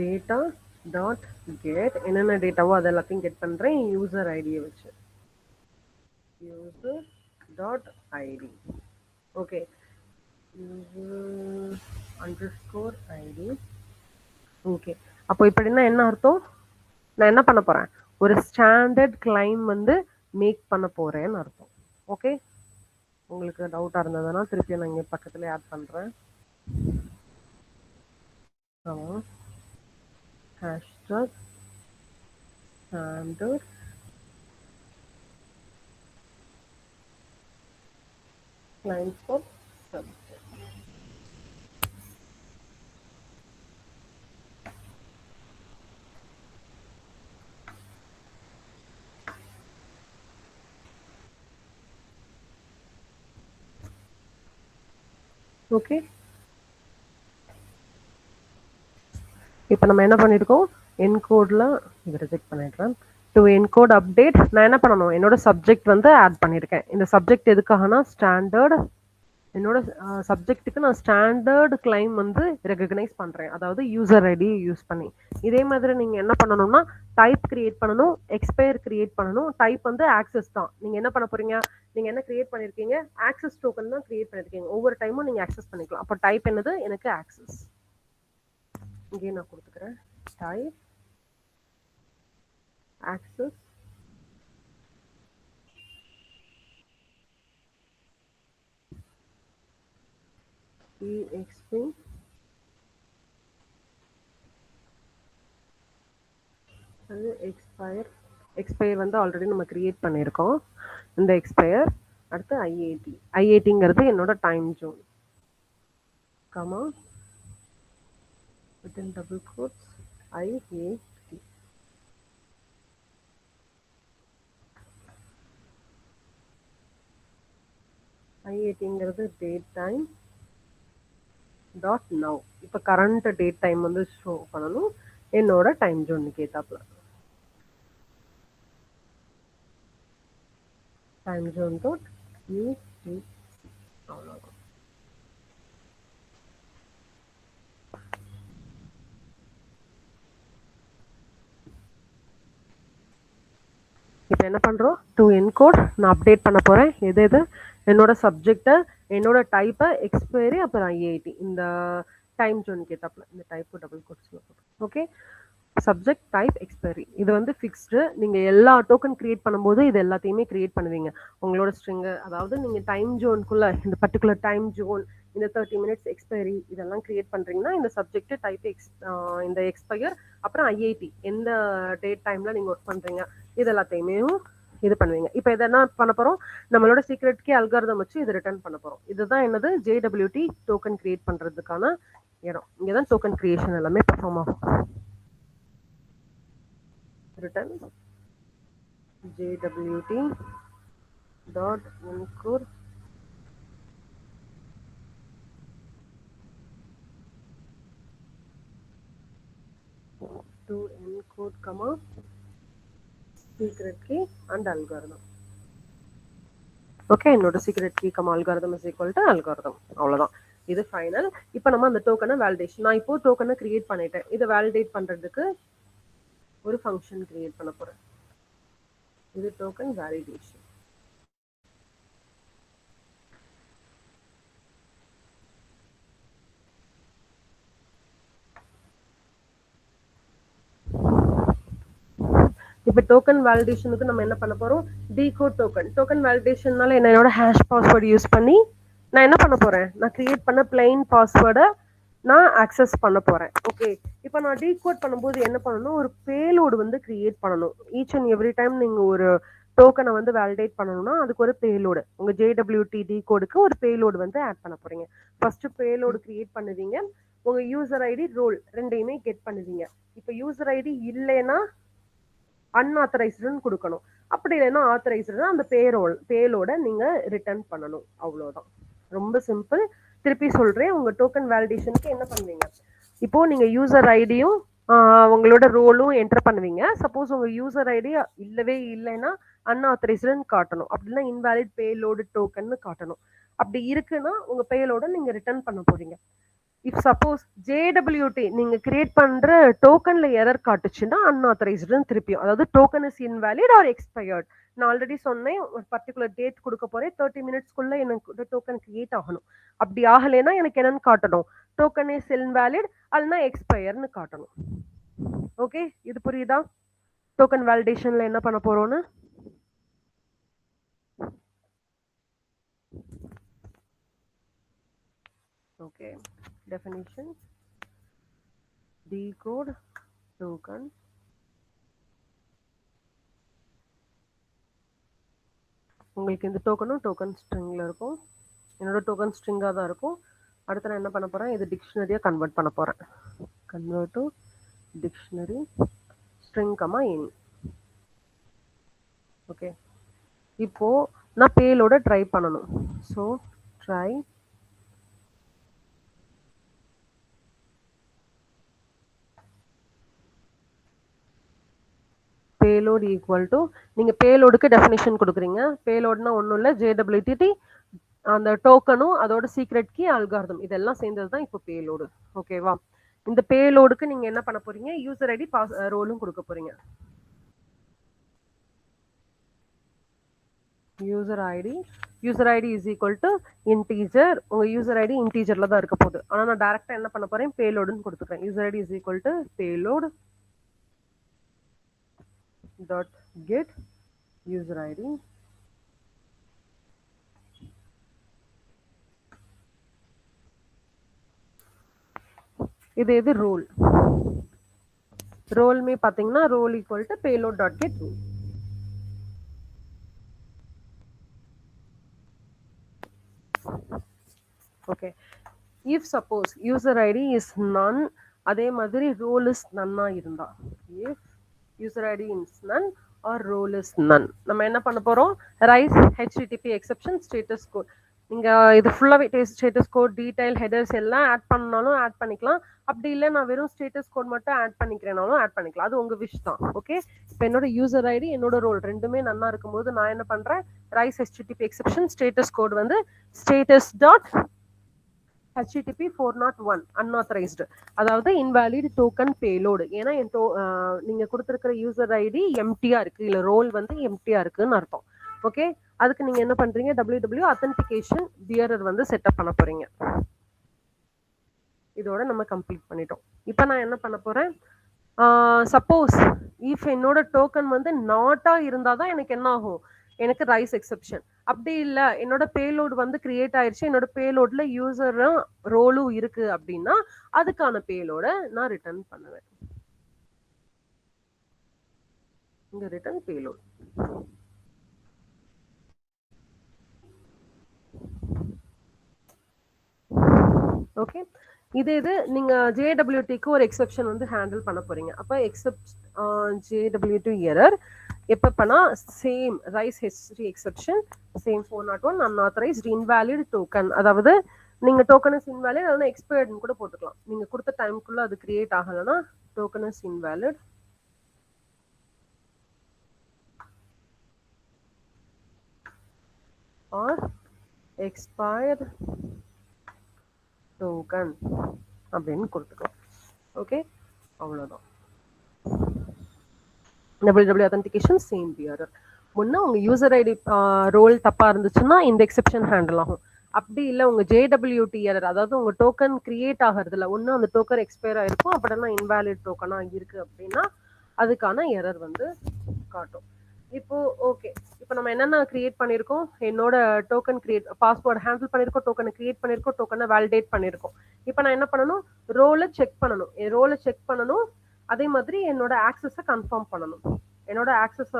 data dot get, என்னென்ன டேட்டாவோ அது எல்லாத்தையும் கெட் பண்றேன் யூசர் ஐடியை வச்சு. user dot id, okay, user underscore id. Okay, அப்போ இப்படின்னா என்ன அர்த்தம், நான் என்ன பண்ண போறேன், ஒரு ஸ்டாண்டர்ட் கிளைம் வந்து மேக் பண்ண போறேன்னு அர்த்தம். ஓகே, உங்களுக்கு டவுட்டா இருந்ததுன்னா திருப்பி நான் இங்க பக்கத்துல ஆட் பண்றேன். Hashtag standard claim for subject. Okay, இப்போ நம்ம என்ன பண்ணிருக்கோம், என்கோட்ல இதை ரிஜெக்ட் பண்ணிடுறேன். டு என்கோட் அப்டேட் நான் என்ன பண்ணணும், என்னோட சப்ஜெக்ட் வந்து ஆட் பண்ணியிருக்கேன். இந்த சப்ஜெக்ட் எதுக்காகனா ஸ்டாண்டர்ட், என்னோட சப்ஜெக்ட்டுக்கு நான் ஸ்டாண்டர்ட் கிளைம் வந்து ரெகக்னைஸ் பண்றேன், அதாவது யூசர் ஐடி யூஸ் பண்ணி. இதே மாதிரி நீங்க என்ன பண்ணணும்னா டைப் கிரியேட் பண்ணணும், எக்ஸ்பயர் கிரியேட் பண்ணணும். டைப் வந்து ஆக்சஸ் தான். நீங்க என்ன பண்ண போறீங்க, நீங்க என்ன கிரியேட் பண்ணிருக்கீங்க, ஆக்சஸ் டோக்கன் தான் கிரியேட் பண்ணிருக்கீங்க. ஒவ்வொரு டைமும் நீங்க ஆக்சஸ் பண்ணிக்கலாம். அப்போ டைப் என்னது, எனக்கு ஆக்சஸ். இங்கே நான் கொடுத்துக்கிறேன் டைப் ஆக்சஸ் exp அது எக்ஸ்பயர் வந்து ஆல்ரெடி நம்ம கிரியேட் பண்ணியிருக்கோம். இந்த எக்ஸ்பயர் அடுத்து ஐஏடிங்கிறது என்னோட time zone, comma within double quotes IAT. ஐஏடிங்கிறது டேட் டைம் டாட் நவ். இப்போ கரண்ட் டேட் டைம் வந்து ஷோ பண்ணணும் என்னோட டைம் ஜோனுக்கு ஏத்தாப்புல. டைம் ஜோன் டாட் யூடி, அவ்வளோதான். இப்போ என்ன பண்றோம், டு என்கோட் நான் அப்டேட் பண்ண போறேன். எது எது, என்னோட சப்ஜெக்டை, என்னோட டைப்பை, எக்ஸ்பைரி, அப்புறம் ஐஏடி, இந்த டைம் ஜோனுக்கு ஏத்தாப்புல. இந்த டைப்பு டபுள் கோட்ஸ்ல போட்டு. ஓகே, சப்ஜெக்ட் டைப் எக்ஸ்பைரி இது வந்து ஃபிக்ஸ்டு. நீங்க எல்லா டோக்கன் கிரியேட் பண்ணும்போது இது எல்லாத்தையுமே கிரியேட் பண்ணுவீங்க. உங்களோட ஸ்ட்ரிங்கு, அதாவது நீங்க டைம் ஜோனுக்குள்ள இந்த பர்டிகுலர் டைம் ஜோன், இந்த 30 minutes எக்ஸ்பைரி இதெல்லாம் கிரியேட் பண்றீங்கன்னா இந்த சப்ஜெக்ட் டைப் இந்த எக்ஸ்பயர், அப்புறம் ஐஐடி எந்த டேட் டைம்ல நீங்க ஒர்க் பண்றீங்க, இது எல்லாத்தையுமே இது பண்ணுவீங்க. இப்போ இதை என்ன பண்ண போறோம், நம்மளோட சீக்ரெட் கீ அல்காரிதம் வச்சு இது ரிட்டர்ன் பண்ண போறோம். இதுதான் என்னது, ஜேடபிள்யூடி டோக்கன் கிரியேட் பண்றதுக்கான இடம். இங்கதான் டோக்கன் கிரியேஷன் எல்லாமே பெர்ஃபார்ம் ஆகும். return jwt dot encode to encode comma secret key and algorithm. Okay, என்னோட secret key comma algorithm is equal to algorithm. அவ்வளோதான், இது ஃபைனல். இப்போ நம்ம அந்த டோக்கனை வேலிடேஷன், நான் இப்போ டோக்கனை கிரியேட் பண்ணிட்டேன். இதை வேலிடேட் பண்ணுறதுக்கு ஒரு ஃபங்க்ஷன் கிரியேட் பண்ண போகிறேன். இது டோக்கன் வேலிடேஷன். இப்போ டோக்கன் வேலிடேஷனுக்கு நம்ம என்ன பண்ண போறோம்? Decode token. டோக்கன் வேலிடேஷன்னால என்னோட ஹேஷ் பாஸ்வேர்டு யூஸ் பண்ணி நான் என்ன பண்ண போறேன்? நான் கிரியேட் பண்ண பிளைன் பாஸ்வேர்டை நான் ஆக்சஸ் பண்ண போறேன். ஓகே, இப்போ நான் டீகோட் பண்ணும்போது என்ன பண்ணணும்? ஒரு பேலோடு வந்து கிரியேட் பண்ணணும். ஈச் அண்ட் எவ்ரி டைம் நீங்க ஒரு டோக்கனை வந்து வேலிடேட் பண்ணணும்னா அதுக்கு ஒரு பேலோடு, உங்க JWT டீகோடுக்கு ஒரு பேலோடு வந்து ஆட் பண்ண போறீங்க. ஃபர்ஸ்ட் பேலோடு கிரியேட் பண்ணுவீங்க. உங்க யூசர் ஐடி ரோல் ரெண்டையுமே கெட் பண்ணுவீங்க. இப்போ யூசர் ஐடி இல்லைன்னா அன்ஆத்தரைஸ்டுன்னு கொடுக்கணும். அப்படி இல்லைன்னா ஆத்தரைஸ்டுனா அந்த பேலோட நீங்க ரிட்டர்ன் பண்ணணும். அவ்வளவுதான், ரொம்ப சிம்பிள். திருப்பி சொல்றேன், உங்க டோக்கன் வேலிடேஷனுக்கு என்ன பண்ணுவீங்க? இப்போ நீங்க யூசர் ஐடியும் உங்களோட ரோலும் என்டர் பண்ணுவீங்க. சப்போஸ் உங்க யூசர் ஐடி இல்லவே இல்லைன்னா அன்ஆத்தரைஸ்டுன்னு காட்டணும். அப்படின்னா இன்வாலிட் பேலோடு டோக்கன் காட்டணும். அப்படி இருக்குன்னா உங்க பேலோட நீங்க ரிட்டர்ன் பண்ண போறீங்க. இஃப் சப்போஸ் JWT நீங்க கிரியேட் பண்ற டோக்கன்ல எரர் காட்டுச்சுன்னா அன்ஆத்தரைஸ்டுன்னு திருப்பியும், அதாவது token is invalid or expired. நான் ஆல்ரெடி சொன்னேன், ஒரு பர்டிகுலர் டேட் கொடுக்க போறேன், 30 மினிட்ஸ்க்குள்ள எனக்கு டோக்கன் கிரியேட் ஆகணும். அப்படி ஆகலைன்னா எனக்கு என்னன்னு காட்டணும்? டோக்கன் இஸ் இன்வாலிட் அல்லனா எக்ஸ்பயர்னு காட்டணும். ஓகே, இது புரியுதா? டோக்கன் வேலிடேஷன்ல என்ன பண்ண போறோம்னு? Okay, definition decode token. உங்களுக்கு இந்த டோக்கனும் டோக்கன் ஸ்ட்ரிங்ல இருக்கும். என்னோட டோக்கன் ஸ்ட்ரிங்காக தான் இருக்கும். அடுத்து நான் என்ன பண்ண போறேன்? இது டிக்ஷனரியாக கன்வெர்ட் பண்ண போறேன். Convert to dictionary string comma any. Okay, இப்போ நான் பேலோட ட்ரை பண்ணணும். So try payload equal to, நீங்க பேலோடுக்கு டெஃபினிஷன் கொடுக்குறீங்க. பேலோட்னா ஒன்றும் இல்லை, JWT அந்த டோக்கனும் அதோட சீக்ரெட் கீ அல்காரிதம் இதெல்லாம் சேர்ந்தது தான் இப்போ பேலோடு. ஓகேவா? இந்த பேலோடுக்கு நீங்க என்ன பண்ண போறீங்க? யூசர் ஐடி ரோலும் கொடுக்க போறீங்க. User ID is equal to integer. உங்க யூசர் ஐடி இன்டீஜர்ல தான் இருக்க போகுது. ஆனா நான் டைரக்டா என்ன பண்ண போறேன்? பேலோடுன்னு கொடுத்துக்கிறேன். User ID is equal to payload dot get user id. இது ரோல். ரோல் में பாத்தீங்கன்னா role equal to payload dot get role. okay, if suppose user id is none, அதே மாதிரி role is none இருந்தா, if user id is none or role is none, நம்ம என்ன பண்ண போறோம்? Rice HTTP exception status code. நீங்க இது ஃபுல்லாவே ஸ்டேட்டஸ் கோட் டீடைல் ஹெடர்ஸ் எல்லாம் ஆட் பண்ணாலும் ஆட் பண்ணிக்கலாம். அப்படி இல்லை நான் வெறும் ஸ்டேட்டஸ் கோட் மட்டும் ஆட் பண்ணிக்கிறேனாலும் ஆட் பண்ணிக்கலாம். அது உங்க விஷ் தான். ஓகே, இப்போ என்னோட யூசர் ஐடி என்னோட ரோல் ரெண்டுமே நன்னா இருக்கும்போது நான் என்ன பண்றேன்? Raise HTTP exception status code வந்து status dot HTTP 401 unauthorized, அதாவது invalid token payload. ஏன்னா நீங்க கொடுத்திருக்கிற யூசர் ஐடி எம்டியா இருக்கு, இல்ல ரோல் வந்து எம்டியா இருக்குன்னு அர்த்தம். ஓகே, அதுக்கு நீங்க என்ன பண்றீங்க? www authentication bearer வந்து செட்டப் பண்ண போறீங்க. இதோட நம்ம கம்ப்ளீட் பண்ணிட்டோம். இப்போ நான் என்ன பண்ண போறேன்? சப்போஸ் இஃப் என்னோட டோக்கன் வந்து நாட்டா இருந்தாதான் எனக்கு என்ன ஆகும்? எனக்கு ரைஸ் எக்ஸெப்ஷன். அப்படி இல்லை என்னோட பேலோடு வந்து கிரியேட் ஆயிடுச்சு, என்னோட பேலோட்ல யூசரும் ரோலும் இருக்கு அப்படின்னா அதுக்கான பேலோட நான் ரிட்டர்ன் பண்ணுவேன். இங்க ரிட்டர்ன் பேலோட். ஓகே, இது நீங்க JWTக்கு ஒரு எக்ஸெப்ஷன் வந்து ஹேண்டில் பண்ண போறீங்க. அப்ப எக்ஸெப்ட் JWT எரர் எப்ப பண்ணா same rice history exception same 401 unauthorized invalid token, அதாவது நீங்க டோக்கன் இஸ் இன்வாலிட் அல்லது எக்ஸ்பயர்ட்னு கூட போட்டுக்கலாம். நீங்க கொடுத்த டைம்க்குள்ள அது கிரியேட் ஆகலன்னா token is invalid or expired token அப்படின்னு கொடுத்துக்கலாம். ஓகே, அவ்வளோதான். W authentication same bearer. முன்ன உங்க யூசர் ஐடி ரோல் தப்பா இருந்துச்சுன்னா இந்த எக்ஸெப்ஷன் ஹேண்டில் ஆகும். அப்படி இல்லை உங்க ஜேடபிள்யூடி எரர், அதாவது உங்க டோக்கன் கிரியேட் ஆகிறதுல ஒன்று அந்த டோக்கன் எக்ஸ்பயர் ஆயிருக்கும், அப்படின்னா இன்வேலிட் டோக்கனா இருக்கு அப்படின்னா அதுக்கான எரர் வந்து காட்டும். இப்போ ஓகே, இப்போ நம்ம என்னென்ன கிரியேட் பண்ணியிருக்கோம், என்னோட டோக்கன் கிரியேட் பாஸ்வேர்டு ஹேண்டில் பண்ணியிருக்கோம், டோக்கனை கிரியேட் பண்ணியிருக்கோம், டோக்கனை வேலிடேட் பண்ணியிருக்கோம். இப்போ நான் என்ன பண்ணணும், ரோலை செக் பண்ணணும், என் ரோலை செக் பண்ணணும். அதே மாதிரி என்னோட ஆக்சஸை கன்ஃபார்ம் பண்ணணும். என்னோட ஆக்சஸ்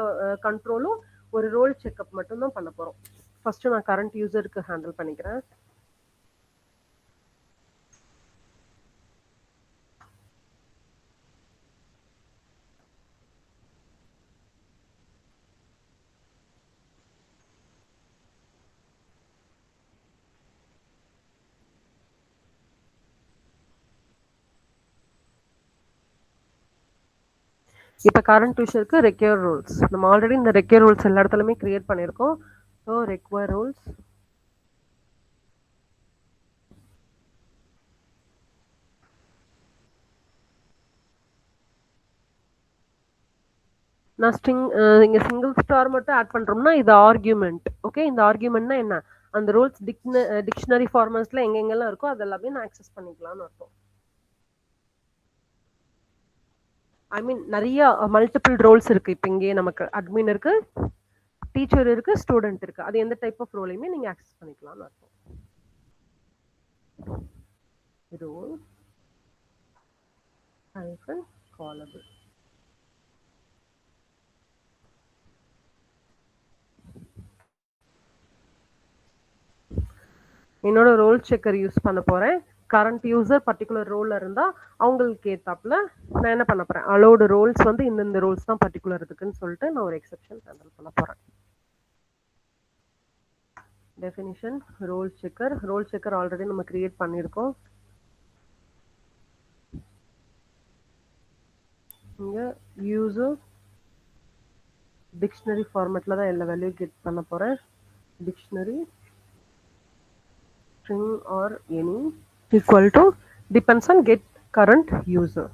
கண்ட்ரோலும் ஒரு ரோல் செக்அப் மட்டும் தான் பண்ண போறோம். ஃபர்ஸ்ட் நான் கரண்ட் யூசருக்கு ஹேண்டில் பண்ணிக்கிறேன். இப்போ கரண்ட் யூசருக்கு ரெக்யர் ரூல்ஸ், நம்ம ஆல்ரெடி இந்த ரெக்யர் ரூல்ஸ் எல்லா இடத்துலையுமே கிரியேட் பண்ணியிருக்கோம். ஸோ ரெக்வயர் ரூல்ஸ் நான் இங்க சிங்கிள் ஸ்டார் மட்டும் ஆட் பண்றோம்னா இது ஆர்கியூமெண்ட். ஓகே, இந்த ஆர்கியூமெண்ட்னா என்ன, அந்த ரூல்ஸ் டிக்ஷனரி ஃபார்மட்ஸ்ல எங்கெங்கெல்லாம் இருக்கோ அதெல்லாமே நான் ஆக்சஸ் பண்ணிக்கலாம்னு அர்த்தம். ஐ மீன் நிறைய மல்டிபிள் ரோல்ஸ் இருக்கு. இப்போ இங்கே நமக்கு அட்மின் இருக்கு, டீச்சர் இருக்கு, ஸ்டூடெண்ட் இருக்கு. அது எந்த டைப் ஆஃப் ரோலையுமே நீங்க ஆக்சஸ் பண்ணிக்கலாம்னு அர்த்தம். Role hyphen callable. என்னோட ரோல் செக்கர் யூஸ் பண்ண போறேன். கரண்ட் யூசர் பர்டிகுலர் ரோல்ல இருந்தா அவங்களுக்கு ஏத்தாப்புல நான் என்ன பண்ண போறேன், அலோடு ரோல்ஸ் வந்து இந்த ரோல்ஸ் தான் பர்டிகுலர் இருக்குன்னு சொல்லிட்டு நான் ஒரு எக்ஸெப்ஷன் ஹேண்டில் பண்ண போறேன். டெஃபினிஷன் ரோல் செக்கர் ஆல்ரெடி நம்ம கிரியேட் பண்ணியிருக்கோம். இங்க யூசர் டிக்ஷனரி ஃபார்மேட்ல தான் எல்லா வேல்யூ கெட் பண்ண போறேன். Dictionary string or any equal to depends on get current user.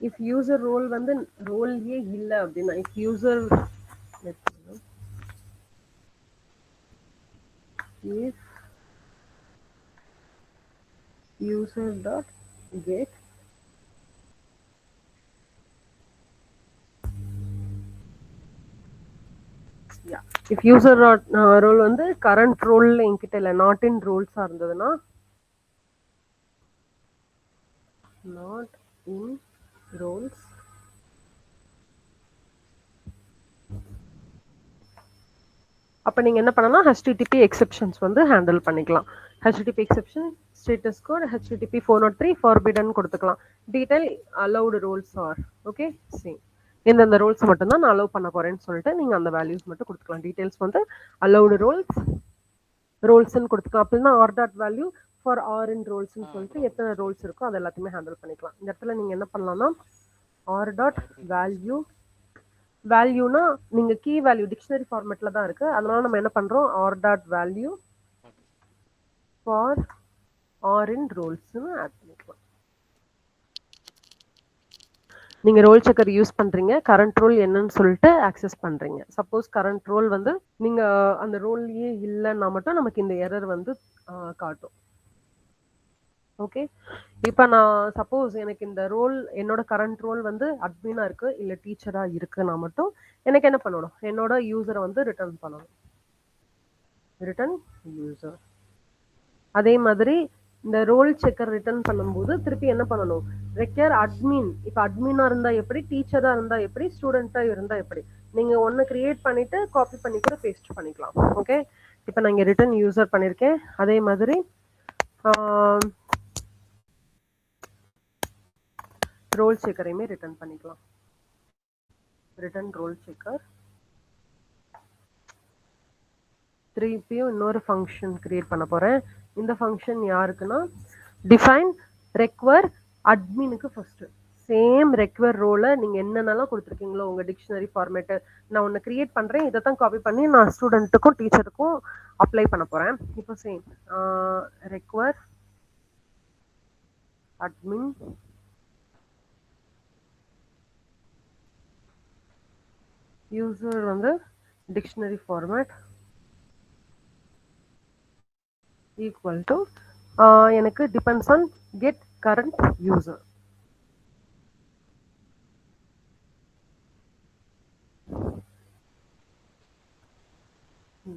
If user role வந்து role ஏ இல்ல அப்படின்னா, if user if user dot get yeah, if user role வந்து current role என்கிட்ட இல்ல, not in roles இருந்ததுன்னா, not in roles அப்ப நீங்க என்ன பண்ணலாம், HTTP exceptions வந்து ஹேண்டில் பண்ணிக்கலாம். HTTP exception status code HTTP 403 forbidden கொடுத்துக்கலாம். Detail allowed roles are okay same. இந்த ரோல்ஸ் மட்டும் தான் நான் அலோவ் பண்ண போறேன்னு சொல்லிட்டு நீங்க அந்த வேல்யூஸ் மட்டும் கொடுத்துக்கலாம். டீடைல்ஸ் வந்து allowed ரோல்ஸ்ன்னு கொடுத்துக்கலாம். அப்படின்னா R dot value for R in ரோல்ஸ்ன்னு சொல்லிட்டு எத்தனை ரோல்ஸ் இருக்கோ அது எல்லாத்தையுமே ஹேண்டில் பண்ணிக்கலாம். இந்த இடத்துல நீங்க என்ன பண்ணலாம்னா ஆர் டாட் வேல்யூனா நீங்க கீ வேல்யூ டிக்ஷனரி ஃபார்மேட்ல தான் இருக்கு, அதனால நம்ம என்ன பண்றோம் R dot value for R in ரோல்ஸ்னு ஆட் பண்ணிக்கலாம். நீங்க ரோல் செக்கர் யூஸ் பண்றீங்க, கரண்ட் ரோல் என்னன்னு சொல்லிட்டு ஆக்சஸ் பண்றீங்க. சப்போஸ் கரண்ட் ரோல் வந்து நீங்க அந்த ரோல்லையே இல்லைன்னா மட்டும் நமக்கு இந்த எரர் வந்து காட்டும். ஓகே, இப்போ நான் சப்போஸ் எனக்கு இந்த ரோல் என்னோட கரண்ட் ரோல் வந்து அட்மினா இருக்கு இல்ல டீச்சரா இருக்குன்னா மட்டும் எனக்கு என்ன பண்ணணும், என்னோட யூசரை வந்து ரிட்டர்ன் பண்ணணும், ரிட்டர்ன் யூசர். அதே மாதிரி இந்த ரோல் செக்கர் ரிட்டர்ன் பண்ணும்போது திருப்பி என்ன பண்ணணும், ரெக்யர் அட்மின். இப்போ அட்மினா இருந்தா எப்படி, டீச்சரா இருந்தா எப்படி, ஸ்டூடெண்டா இருந்தா எப்படி, நீங்க ஒன்னு கிரியேட் பண்ணிட்டு காப்பி பண்ணி கூட பேஸ்ட் பண்ணிக்கலாம். ஓகே, இப்போ நான் இங்க ரிட்டர்ன் யூசர் பண்ணிருக்கேன். அதே மாதிரி ரோல் செக்கரையுமே ரிட்டர்ன் பண்ணிக்கலாம். ரிட்டர்ன் ரோல் செக்கர் திருப்பியும் இன்னொரு ஃபங்க்ஷன் கிரியேட் பண்ண போறேன். இந்த ஃபங்க்ஷன் யாருக்குன்னா டிஃபைன் ரெக்வர் அட்மினுக்கு ஃபர்ஸ்ட். சேம் ரெக்வர் ரோல நீங்க என்னென்னலாம் கொடுத்துருக்கீங்களோ உங்க டிக்ஷனரி ஃபார்மேட்டு நான் ஒன்று கிரியேட் பண்றேன். இதை தான் காப்பி பண்ணி நான் ஸ்டூடெண்ட்டுக்கும் டீச்சருக்கும் அப்ளை பண்ண போறேன். இப்போ சேம் ரெக்வர் admin user வந்து dictionary format equal to எனக்கு depends on get current user.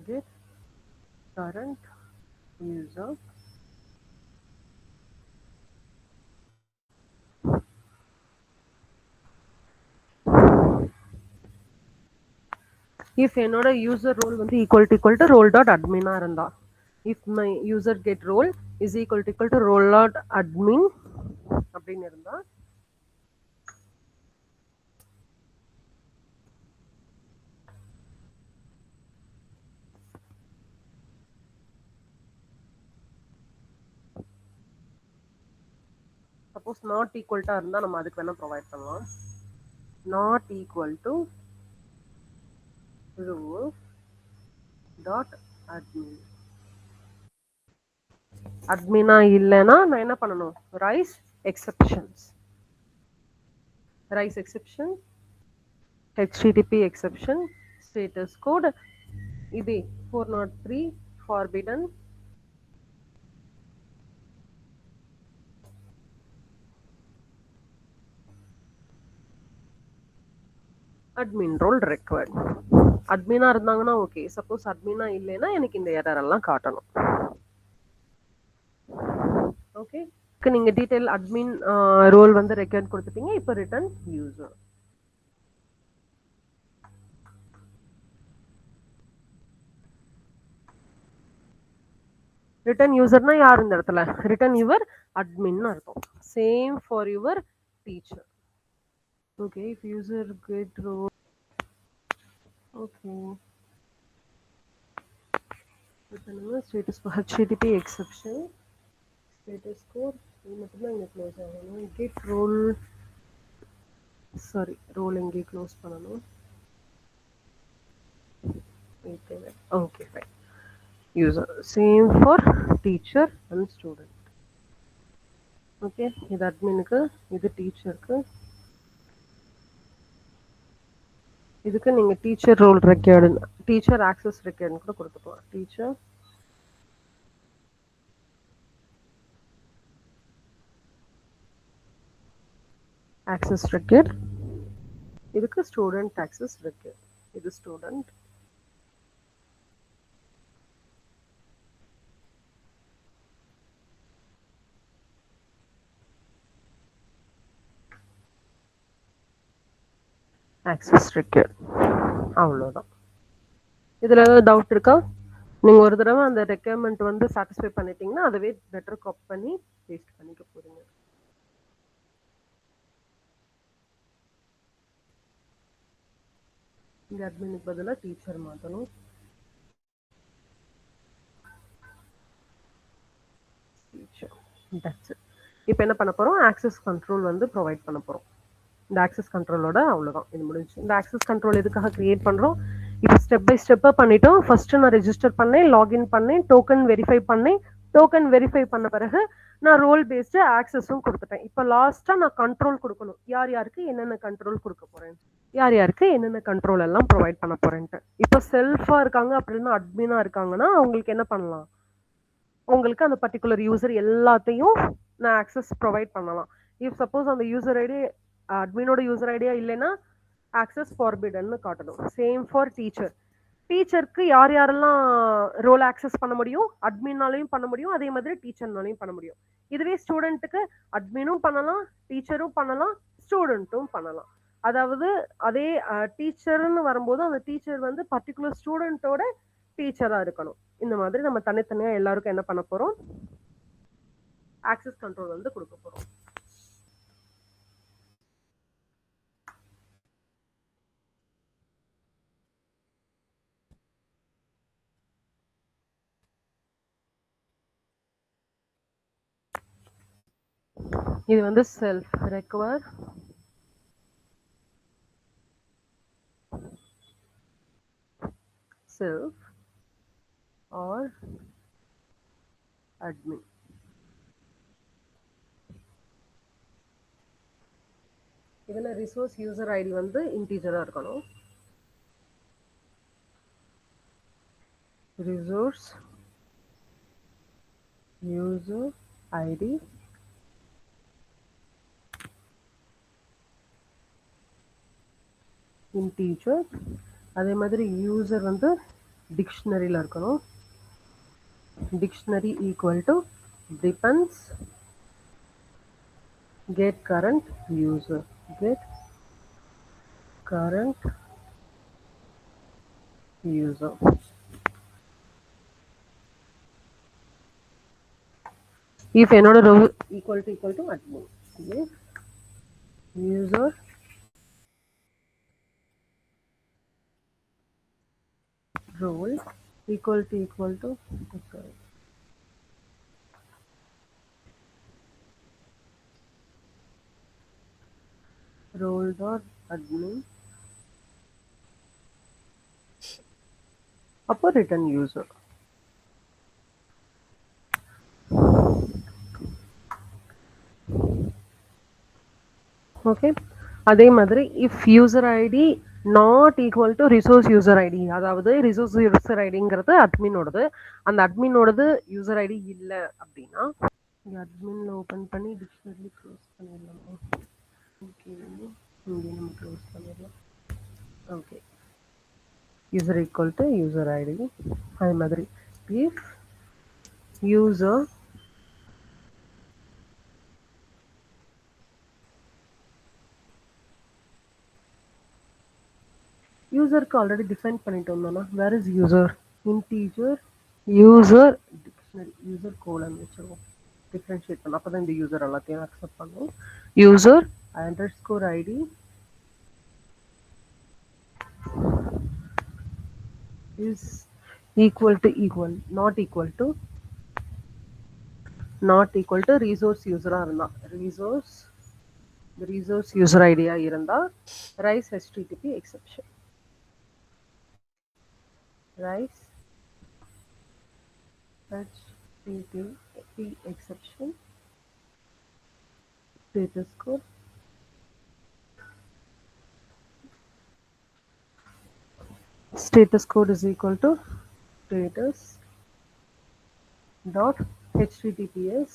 Get current user if என்னோட user role வந்து equal to role dot admin இருந்தா, if my user get role is equal to role dot admin அப்படின்னு இருந்தா suppose not equal to இருந்தா நம்ம அதுக்கு வேணா provide பண்ணலாம். not equal to role dot admin அட்மினா இல்லைன்னா நான் என்ன பண்ணணும் rice exceptions rice exception http exception status code இது 403 forbidden admin role required. அட்மினா இருந்தாங்கன்னா ஓகே, சப்போஸ் அட்மினா இல்லைன்னா எனக்கு இந்த எரர் எல்லாம் காட்டணும். ஓகே, நீங்க டீடைல் அட்மின் ரோல் வந்து ரெக்கார்ட் கொடுத்துட்டீங்க. இப்போ ரிட்டர்ன் யூசர். ரிட்டர்ன் யூசர்னா யார் இந்த இடத்துல ரிட்டர்ன் யுவர் அட்மின் அர்த்தம். Same for your teacher. Okay, if user get role okay status for http exception status code இது மட்டும் தான் இங்க க்ளோஸ் ஆகணும். get role சாரி ரோல் எங்கே க்ளோஸ் பண்ணணும். Okay fine. user same for teacher and student. Okay, இது அட்மினுக்கு, இது டீச்சருக்கு. இதுக்கு நீங்க teacher role record teacher access record கூட கொடுத்துக்கலாம். டீச்சர் ஆக்சஸ் ரெக்கார்ட், இதுக்கு ஸ்டூடெண்ட் ஆக்சஸ் ரெக்கார்ட். இது ஸ்டூடெண்ட், ஆக்சஸ் ரெக்கார்ட். அவ்வளோதான். இதுல ஏதாவது டவுட் இருக்கா? நீங்க ஒரு தடவை அந்த ரெக்யர்மெண்ட் வந்து சாட்டிஸ்ஃபை பண்ணிட்டீங்கன்னா அதவே பெட்டர் காப்பி பண்ணி பேஸ்ட் பண்ணிக்க போறீங்க. இந்த அட்மினுக்கு பதிலாக டீச்சர் மாற்றணும். இப்போ என்ன பண்ண போறோம், ஆக்சஸ் கண்ட்ரோல் வந்து ப்ரொவைட் பண்ண போறோம். இந்த ஆக்சஸ் கண்ட்ரோலோட அவ்வளோதான், இது முடிஞ்சு. இந்த ஆக்சஸ் கண்ட்ரோல் எதுக்காக கிரியேட் பண்றோம், இப்போ ஸ்டெப் பை ஸ்டெப்பாக பண்ணிட்டோம். ஃபர்ஸ்ட் நான் ரெஜிஸ்டர் பண்ணேன், லாகின் பண்ணேன், டோக்கன் வெரிஃபை பண்ணேன். டோக்கன் வெரிஃபை பண்ண பிறகு நான் ரோல் பேஸ்டு ஆக்சஸும் கொடுத்துட்டேன். இப்போ லாஸ்டா நான் கண்ட்ரோல் கொடுக்கணும். யார் யாருக்கு என்னென்ன கண்ட்ரோல் கொடுக்க போறேன், யார் யாருக்கு என்னென்ன கண்ட்ரோல் எல்லாம் ப்ரொவைட் பண்ண போறேன்ட்டு. இப்போ செல்ஃபா இருக்காங்க அப்படின்னா அட்மினா இருக்காங்கன்னா அவங்களுக்கு என்ன பண்ணலாம், உங்களுக்கு அந்த பர்டிகுலர் யூசர் எல்லாத்தையும் நான் ஆக்சஸ் ப்ரொவைட் பண்ணலாம். இஃப் சப்போஸ் அந்த யூசர் ஐடி அட்மினோட யூசர் ஐடியா இல்லைன்னா ஆக்சஸ் ஃபார்பிடன்னு காட்டணும். Same for teacher. டீச்சருக்கு யார் யாரெல்லாம் ரோல் ஆக்சஸ் பண்ண முடியும், அட்மினாலையும் பண்ண முடியும், அதே மாதிரி டீச்சர்னாலையும் பண்ண முடியும். இதுவே ஸ்டூடெண்ட்டுக்கு அட்மினும் பண்ணலாம், டீச்சரும் பண்ணலாம், ஸ்டூடெண்ட்டும் பண்ணலாம். அதாவது அதே டீச்சர்னு வரும்போது அந்த டீச்சர் வந்து பர்டிகுலர் ஸ்டூடெண்ட்டோட டீச்சரா இருக்கணும். இந்த மாதிரி நம்ம தனித்தனியா எல்லாருக்கும் என்ன பண்ண போறோம், ஆக்சஸ் கண்ட்ரோல் வந்து கொடுக்க போறோம். இது வந்து self require self or admin. இதுல ரிசோர்ஸ் யூசர் ஐடி வந்து இன்டீஜரா இருக்கணும். Resource user ID integer. அதே மாதிரி யூசர் வந்து டிக்ஷனரியில் இருக்கணும். Dictionary equal to depends get current user, get current user. If என்னோட row equal to admin, if user role equal to sorry, role dot admin அப்போ return user. ஓகே, அதே மாதிரி if user id not equal to resource user id, அதாவது resource user idங்கிறது அட்மினோடது, அந்த அட்மினோடது user ID இல்லை அப்படின்னா அட்மின்ல open பண்ணி டிக்ஷனரி க்ளோஸ் பண்ணிடலாமா? ஓகே, இங்கே நம்ம க்ளோஸ் பண்ணிடலாம். Okay, user equal to user id. அதே மாதிரி if user யூசருக்கு ஆல்ரெடி டிஃபைன் பண்ணிட்டோம் தானே. Where is user? Integer user dictionary user colon வச்சிருவோம். டிஃப்ரென்ஷியேட் பண்ண அப்போ தான் இந்த யூசர் எல்லாத்தையும் அக்செப்ட் பண்ணுவோம். User underscore ID is equal not equal to resource user இருந்தா resource user ஐடியா இருந்தா raise http exception, raise http exception status code is equal to status dot https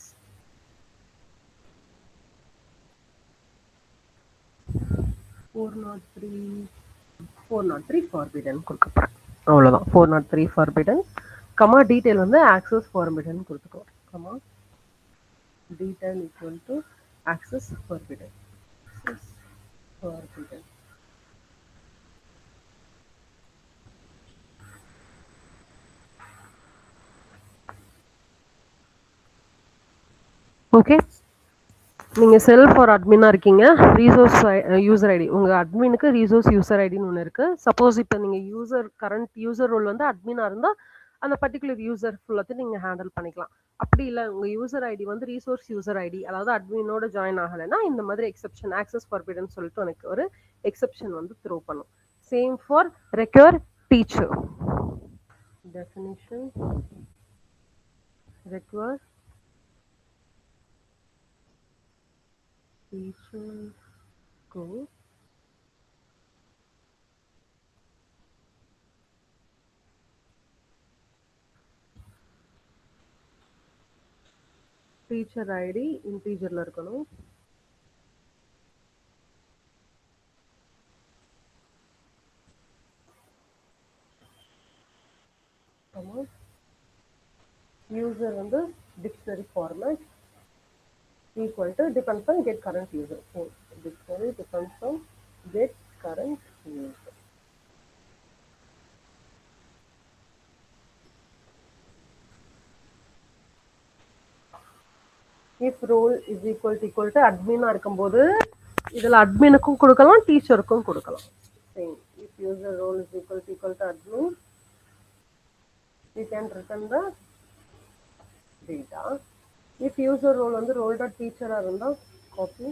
(403 forbidden) கொடுக்கப்படும். அவ்வளோதான். 403 forbidden கமா டீடைல் வந்து access forbidden கொடுத்துக்கோம். Comma detail equal to access forbidden. Okay, நீங்க self ஒரு அட்மினா இருக்கீங்க. ரிசோர்ஸ் யூசர் ஐடி உங்க அட்மினுக்கு resource user ஐடின்னு ஒன்று இருக்கு. சப்போஸ் இப்போ நீங்க கரண்ட் யூசர் ரோல் வந்து அட்மினா இருந்தா அந்த பர்டிகுலர் யூசர் ஃபுல்லாத்தையும் நீங்க ஹேண்டில் பண்ணிக்கலாம். அப்படி இல்லை உங்க யூசர் ஐடி வந்து ரிசோர்ஸ் யூசர் ஐடி, அதாவது அட்மினோட ஜாயின் ஆகலைன்னா இந்த மாதிரி எக்ஸெப்ஷன் ஆக்சஸ் ஃபார்பிடன் சொல்லிட்டு எனக்கு ஒரு எக்ஸெப்ஷன் வந்து த்ரோ பண்ணும். Same for require teacher. Definition require teacher code teacher ID இன்டீஜர்ல இருக்கணும். யூசர் வந்து dictionary format equal to depends on get current user. So dictionary depends on get current user. If role is equal to admin இருக்கும்போது இதுல அட்மினுக்கும் கொடுக்கலாம் டீச்சருக்கும் கொடுக்கலாம். Same. If user role is equal to admin, we can return the data. If user role வந்து role dot teacher இருந்தா copy.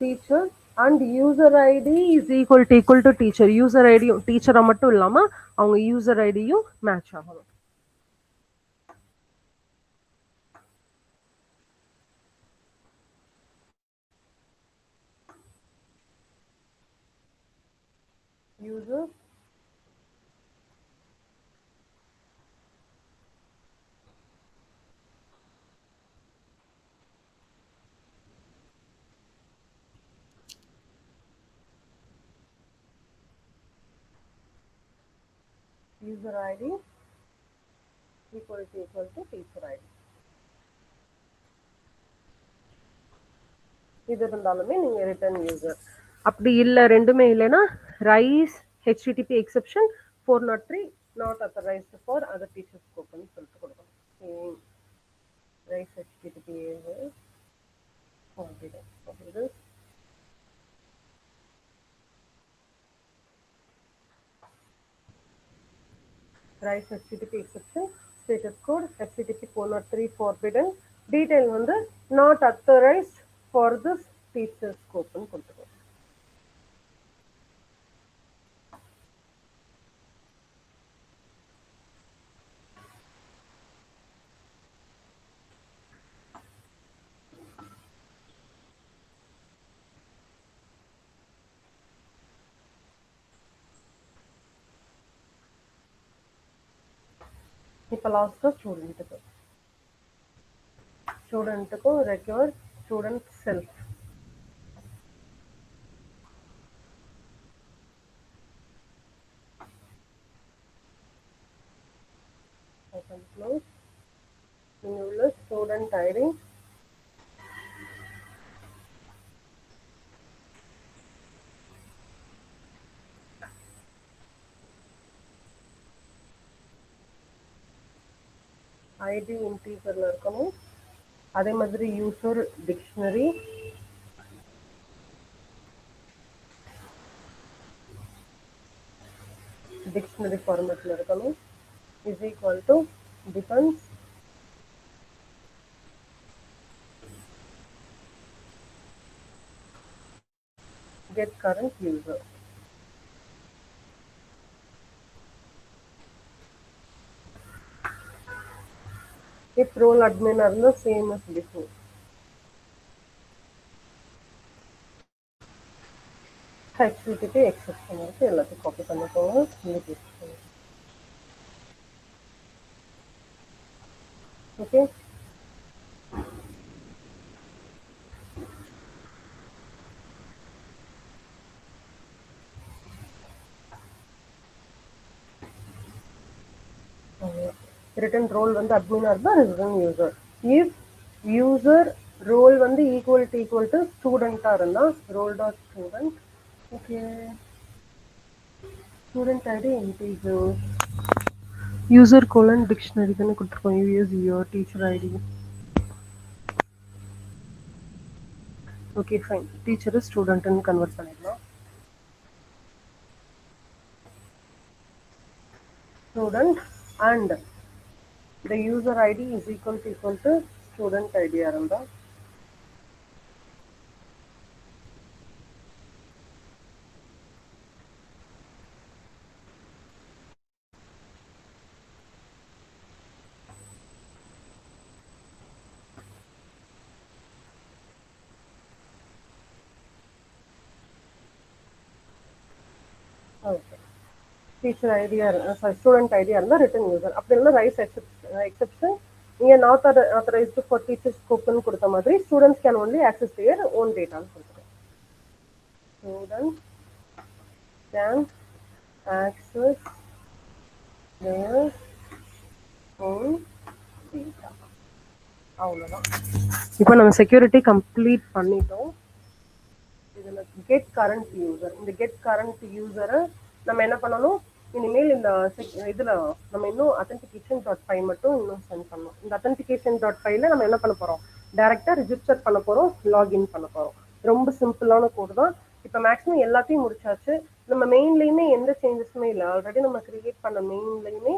Teacher and user id is equal to teacher. User id teacher மட்டும் இல்லாம அவங்க user idயும் match ஆகணும். User user id equal to teacher id. இது இருந்தாலுமே நீங்க return user. அப்படி இல்ல ரெண்டுமே இல்லைன்னா rice http exception 403 not authorized for other teachers scope சொல்லிட்டு கொடுக்கணும். Rice http rice http exception status code http 403 forbidden detail வந்து not authorized for this teacher scope கொடுத்துருக்கோம். இப்போ லாஸ்ட் ஸ்டூடெண்ட்டுக்கும் ரெக்யூர் ஸ்டூடெண்ட் செல்ஃப். நீங்க உள்ள ஸ்டூடெண்ட் ஐடி ஐடி இன்டீஜர்ல இருக்கணும். அதே மாதிரி யூசர் டிக்ஷனரி ஃபார்மேட்ல இருக்கணும். Is equal to defence get current user. if role admin இருந்தா same as before. http exception இருக்கு, எல்லாத்தையும் காப்பி பண்ணிக்கோங்க. ஓகே, ரிட்டன் ரோல் வந்து அட்மினா இருந்தா return user. If user role வந்து ஈக்குவல் டு ஸ்டூடெண்டா இருந்தா role dot student. Okay, student ID integer user colon dictionary தானே கொடுத்துருக்கோம். Use your teacher ID. Okay fine, teacher ஸ்டூடெண்ட்னு கன்வெர்ட் பண்ணிடலாம். Student and the user id is equal to student id இருந்தா okay, teacher ஐடியா sorry student ஐடியா இருந்தால் return user. அப்படி இல்லைன்னா ரைஸ் எக்ஸெப்ஷன் நீங்கள் நாட் ஆத்தரைஸ்டு ஃபார் டீச்சர்ஸ் ஸ்கோப்னு கொடுத்த மாதிரி students can only access their own டேட்டான்னு கொடுத்துருக்கோம். Student can access their own data. அவ்வளோதான். இப்போ நம்ம செக்யூரிட்டி கம்ப்ளீட் பண்ணிட்டோம். இதில் கெட் கரண்ட் யூசர், இந்த கெட் கரண்ட் யூசரை நம்ம என்ன பண்ணணும், இனிமேல் இந்த இதில் நம்ம இன்னும் authentication.py மட்டும் இன்னும் சென்ட் பண்ணணும். இந்த authentication.pyல நம்ம என்ன பண்ண போகிறோம், டைரெக்டாக ரிஜிஸ்டர் பண்ண போகிறோம், லாகின் பண்ண போகிறோம். ரொம்ப சிம்பிளான கோடு தான். இப்போ மேக்ஸிமம் எல்லாத்தையும் முடிச்சாச்சு. நம்ம மெயின்லயுமே எந்த சேஞ்சஸுமே இல்லை. ஆல்ரெடி நம்ம கிரியேட் பண்ண மெயின்லயுமே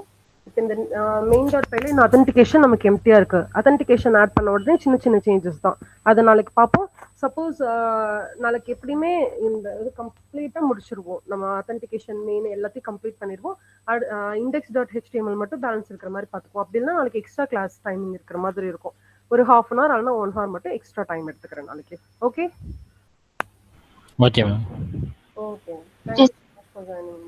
இப்போ இந்த மெயின் டாட் பைல இந்த அத்தன்டிகேஷன் நமக்கு எம்டியா இருக்கு. அத்தன்டிகேஷன் ஆட் பண்ண உடனே சின்ன சின்ன சேஞ்சஸ் தான். அதை நாளைக்கு பார்ப்போம். சப்போஸ் நாளைக்கு எப்படியுமே இந்த இது கம்ப்ளீட்டா முடிச்சிருவோம். நம்ம அத்தன்டிகேஷன் மெயின் எல்லாத்தையும் கம்ப்ளீட் பண்ணிடுவோம். இண்டெக்ஸ் டாட் ஹெச்டிஎம்எல் மட்டும் பேலன்ஸ் இருக்கிற மாதிரி பார்த்துக்குவோம். அப்படி இல்லைன்னா நாளைக்கு எக்ஸ்ட்ரா கிளாஸ் டைமிங் இருக்கிற மாதிரி இருக்கும். ஒரு ½ அன் ஹவர் அல்லனா 1 ஹவர் மட்டும் எக்ஸ்ட்ரா டைம் எடுத்துக்கிறேன் நாளைக்கு. Okay okay ma'am. Okay. Thanks for joining.